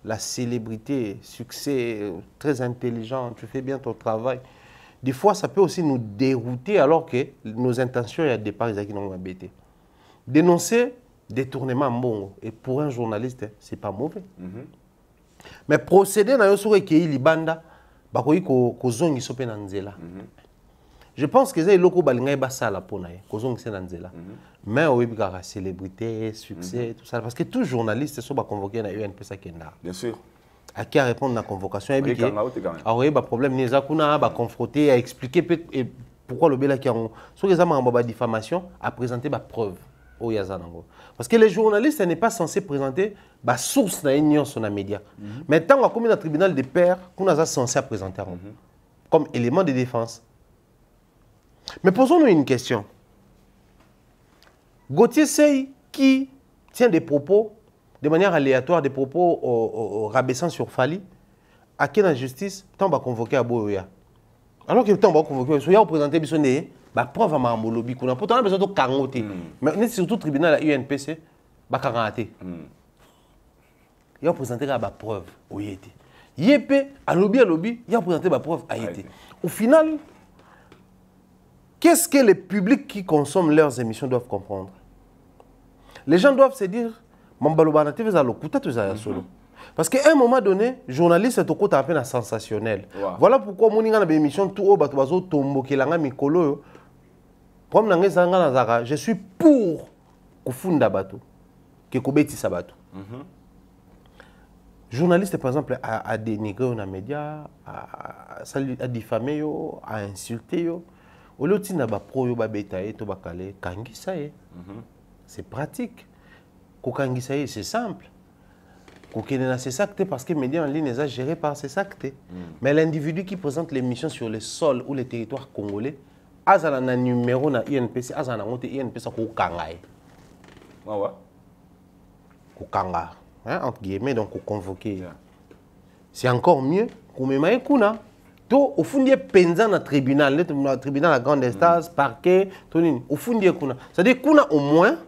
la célébrité, succès, très intelligent, tu fais bien ton travail. Des fois, ça peut aussi nous dérouter alors que nos intentions, il y a des parts qui n'ont pas bêté. Dénoncer détournement en bon, et pour un journaliste, ce n'est pas mauvais. Mais procéder dans le qui est libanda, je pense que c'est loko balinga ba sala pona kozong c'est nanzela. Mais oui la célébrité, succès, tout ça parce que tout journaliste sont convoqué na UNPC Kenda. Bien sûr. À qui a répondre à la convocation et bien oui bah problème ni zakuna bah confronter à expliquer pourquoi le bela qui ont sur les amants bah diffamation à présenter bah preuve au yazanango parce que les journalistes n'est pas censé présenter bah source na union sur les médias mais tant qu'on commis dans le tribunal des pairs qu'on a censé présenter comme élément de défense. Mais posons-nous une question. Gauthier Sey qui tient des propos de manière aléatoire, des propos rabaissant sur Fali, à quelle injustice tant va convoquer à Boya. Alors que tant va convoquer, il y a présenté la preuve à Mamolobi, pourtant on a besoin de kangote. Mais surtout le tribunal à UNPC, va kangote. Il y a présenté la preuve où il était. Yépé, à lobby, il y a présenté la preuve à été. Au final, qu'est-ce que les publics qui consomment leurs émissions doivent comprendre? Les gens doivent se dire, parce qu'à un moment donné, journaliste est au côté à peine sensationnel. Voilà pourquoi mon émission tout haut bateau tombo qui l'a mikolo. Je suis pour kufunda bateau, que kobeti sabato. Journaliste par exemple a dénigré dans les médias, a diffamé, a insulté. Au lieu de ba pro yo ba betaye to ba kale kangisa ye. C'est pratique. Ko kangisa ye c'est simple. Ko kenena c'est ça parce que les médias en ligne sont gérés par ces actes. Mais l'individu qui présente l'émission sur le sol ou les territoires congolais, azala na numéro na INPC, azala na ngote INPC ko kangaye. Ouais. Ko kanga, hein, entre guillemets donc ko convoquer. C'est encore mieux ko memaye kuna. Au fond, il y a penza dans le tribunal à grande instance, parquet, au fond, il y a kuna. C'est-à-dire qu'on a au moins,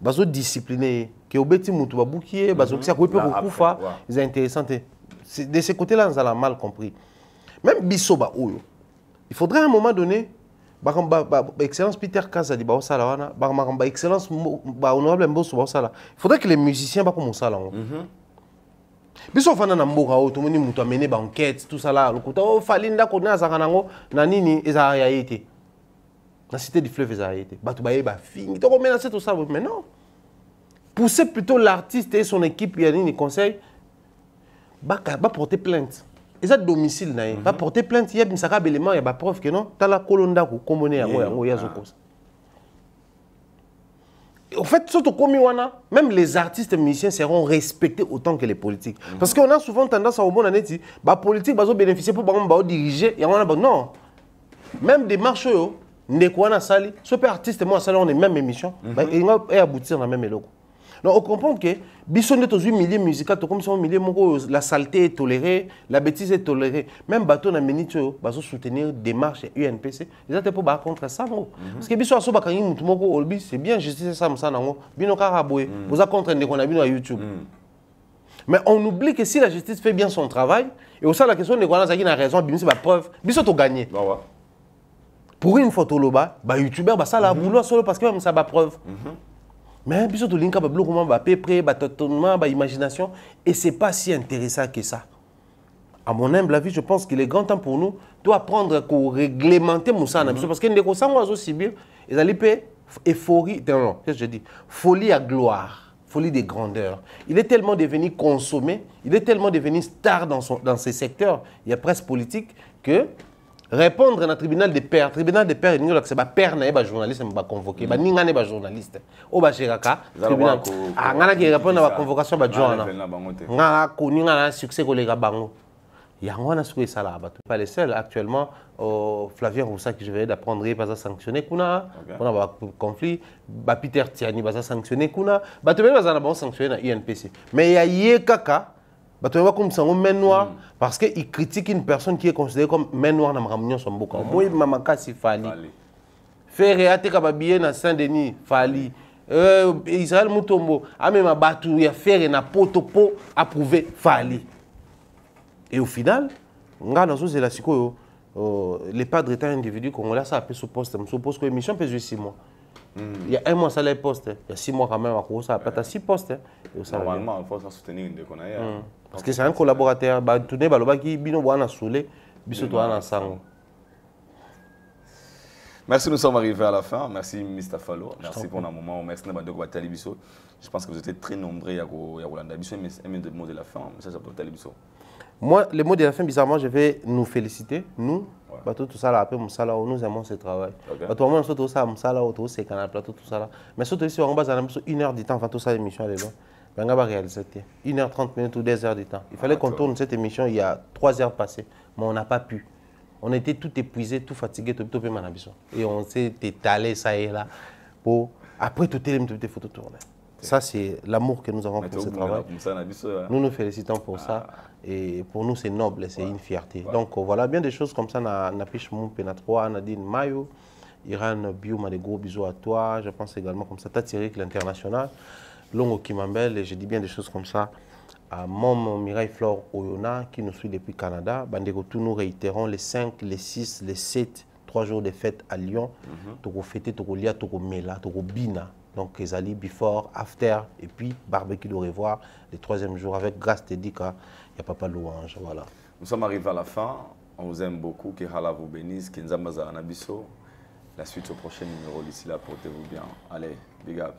baso discipliné, que au bêtis moutou baboukié, baso que ça peut kufa, c'est intéressant. De ce côté-là, on a mal compris. Même bisoba oyo, il faudrait à un moment donné, excellence Peter Kaz a dit bah ça là, excellence honorable Mbosso bah ça là. Il faudrait que les musiciens bah comme ça là. Biso fana na mboka o to moni mutu amene ba enquête tout ça là lokuta o falinda ko na zaka nango na nini eza ya été na cité du fleuve eza été batu ba yeba fingi to ko menacer tout ça mais non pousser plutôt l'artiste et son équipe ya nini conseil ba porter plainte eza domicile na ba porter plainte ya bisaka belement ya ba preuve que non tala kolonda ko komone yango ya zokosa. En fait, surtout comme même les artistes et musiciens seront respectés autant que les politiques. Parce qu'on a souvent tendance à au bon année, les politiques vont bénéficier pour diriger. Non. Même des marches, ne quoi na sali, super artiste moi sali on est même émission, ils vont aboutir dans la même éloque. Donc on comprend que bisonne de 8 milieux musicaux, comme si on milieu la saleté est tolérée, la bêtise est tolérée. Même bateau na menito, bateau soutenir démarche UNPC, ils étaient pour battre contre ça non. Parce que biso aso bakangi mutu moko olbi, c'est bien justice ça msa nango, bino karaboué, vous a contre ndeko na bino à YouTube. Mais on oublie que si la justice fait bien son travail, et aussi la question de quoi on a raison, c'est la preuve, ils ont gagné. Pour une photo là-bas, les youtubeurs, ça la boulot solo parce que même ça va preuve. Mais ils ont link à comment va près, tâtonnement, imagination, et c'est pas si intéressant que ça. À mon humble avis, je pense qu'il est grand temps pour nous d'apprendre à réglementer Moussa parce que les gens qui sont ils allaient payer euphorie, non, qu'est-ce que je dis? Folie à gloire. Folie des grandeurs. Il est tellement devenu consommé, il est tellement devenu star dans ses secteurs, il y a presse politique, que répondre à un tribunal des pairs, c'est le père n'est journaliste, il va convoquer, il n'est pas journaliste. Au Bachiraka, tribunal, il répond à la convocation, il a connu un succès collègue à Bango. Il y a un succès ça là, pas les seuls actuellement. Flavien Roussa qui je vais d'apprendre va sanctionner kuna, on a un conflit. Peter Tiani va sanctionner kuna. Tu vas bon sanctionner na INPC. Mais il y a Yekaka, tu vas comme ça un main noir parce qu'il critique une personne qui est considérée comme main noire dans Ramunion son boka. Moi mamaka si fali. Faire réater kababie na Saint-Denis fali. Israël Mutombo a même battu il y a faire na potopo approuvé fali. Et au final, les padres étant individus congolais, ça a pu se poste. Je suppose que l'émission peut jouer 6 mois. Il y a 1 mois, ça les poste. Il y a 6 mois quand même, ça a peut-être 6 postes. Normalement, il faut soutenir une déconnaille. Parce que c'est un collaborateur. Tourner Balobaki, Bino Boana Soulé, Bissotoana Sango. Merci, nous sommes arrivés à la fin. Merci, Mr. Fallo. Merci pour un moment. Merci, Bisso. Je pense que vous êtes très nombreux à Rolanda Bisso. Mais le mot de la fin, message à Bisso. Moi, le mot de la fin, bizarrement, je vais nous féliciter. Nous, tout ça, après Moussala, nous aimons ce travail. Tout le tout ça, Moussala, tout ça, Canal Plateau, tout ça. Mais surtout, si on base 1 heure du temps, avant tout ça, l'émission, elle est là. On va réaliser 1h30 minutes ou 2 heures du temps. Il fallait qu'on tourne cette émission il y a 3 heures passées, mais on n'a pas pu. On était tout épuisé, tout fatigué, tout peu manabison. Et on s'est étalé ça et là pour après tout les photos tournées. Ça c'est l'amour que nous avons pour ce travail. Nous nous félicitons pour ça et pour nous c'est noble, c'est une fierté. Donc voilà bien des choses comme ça na piche mon Pena3, Nadine Mayo, Iran Biouma, des gros bisous à toi. Je pense également comme ça Tatirik l'international, Longo Kimambel et je dis bien des choses comme ça. À Mom Mireille Flore Oyona qui nous suit depuis Canada. Bandeko, tout nous réitérons les 5, les 6, les 7, 3 jours de fête à Lyon. Toko fêter, toko lia, toko mela, toko bina. Donc, Ezali, before, after, et puis barbecue de revoir le 3e jour avec grâce Tédika. Il n'y a pas louange. Voilà. Nous sommes arrivés à la fin. On vous aime beaucoup. Que Allah vous bénisse. Que Nzambaza Anabiso. La suite au prochain numéro. D'ici là, portez-vous bien. Allez, big up.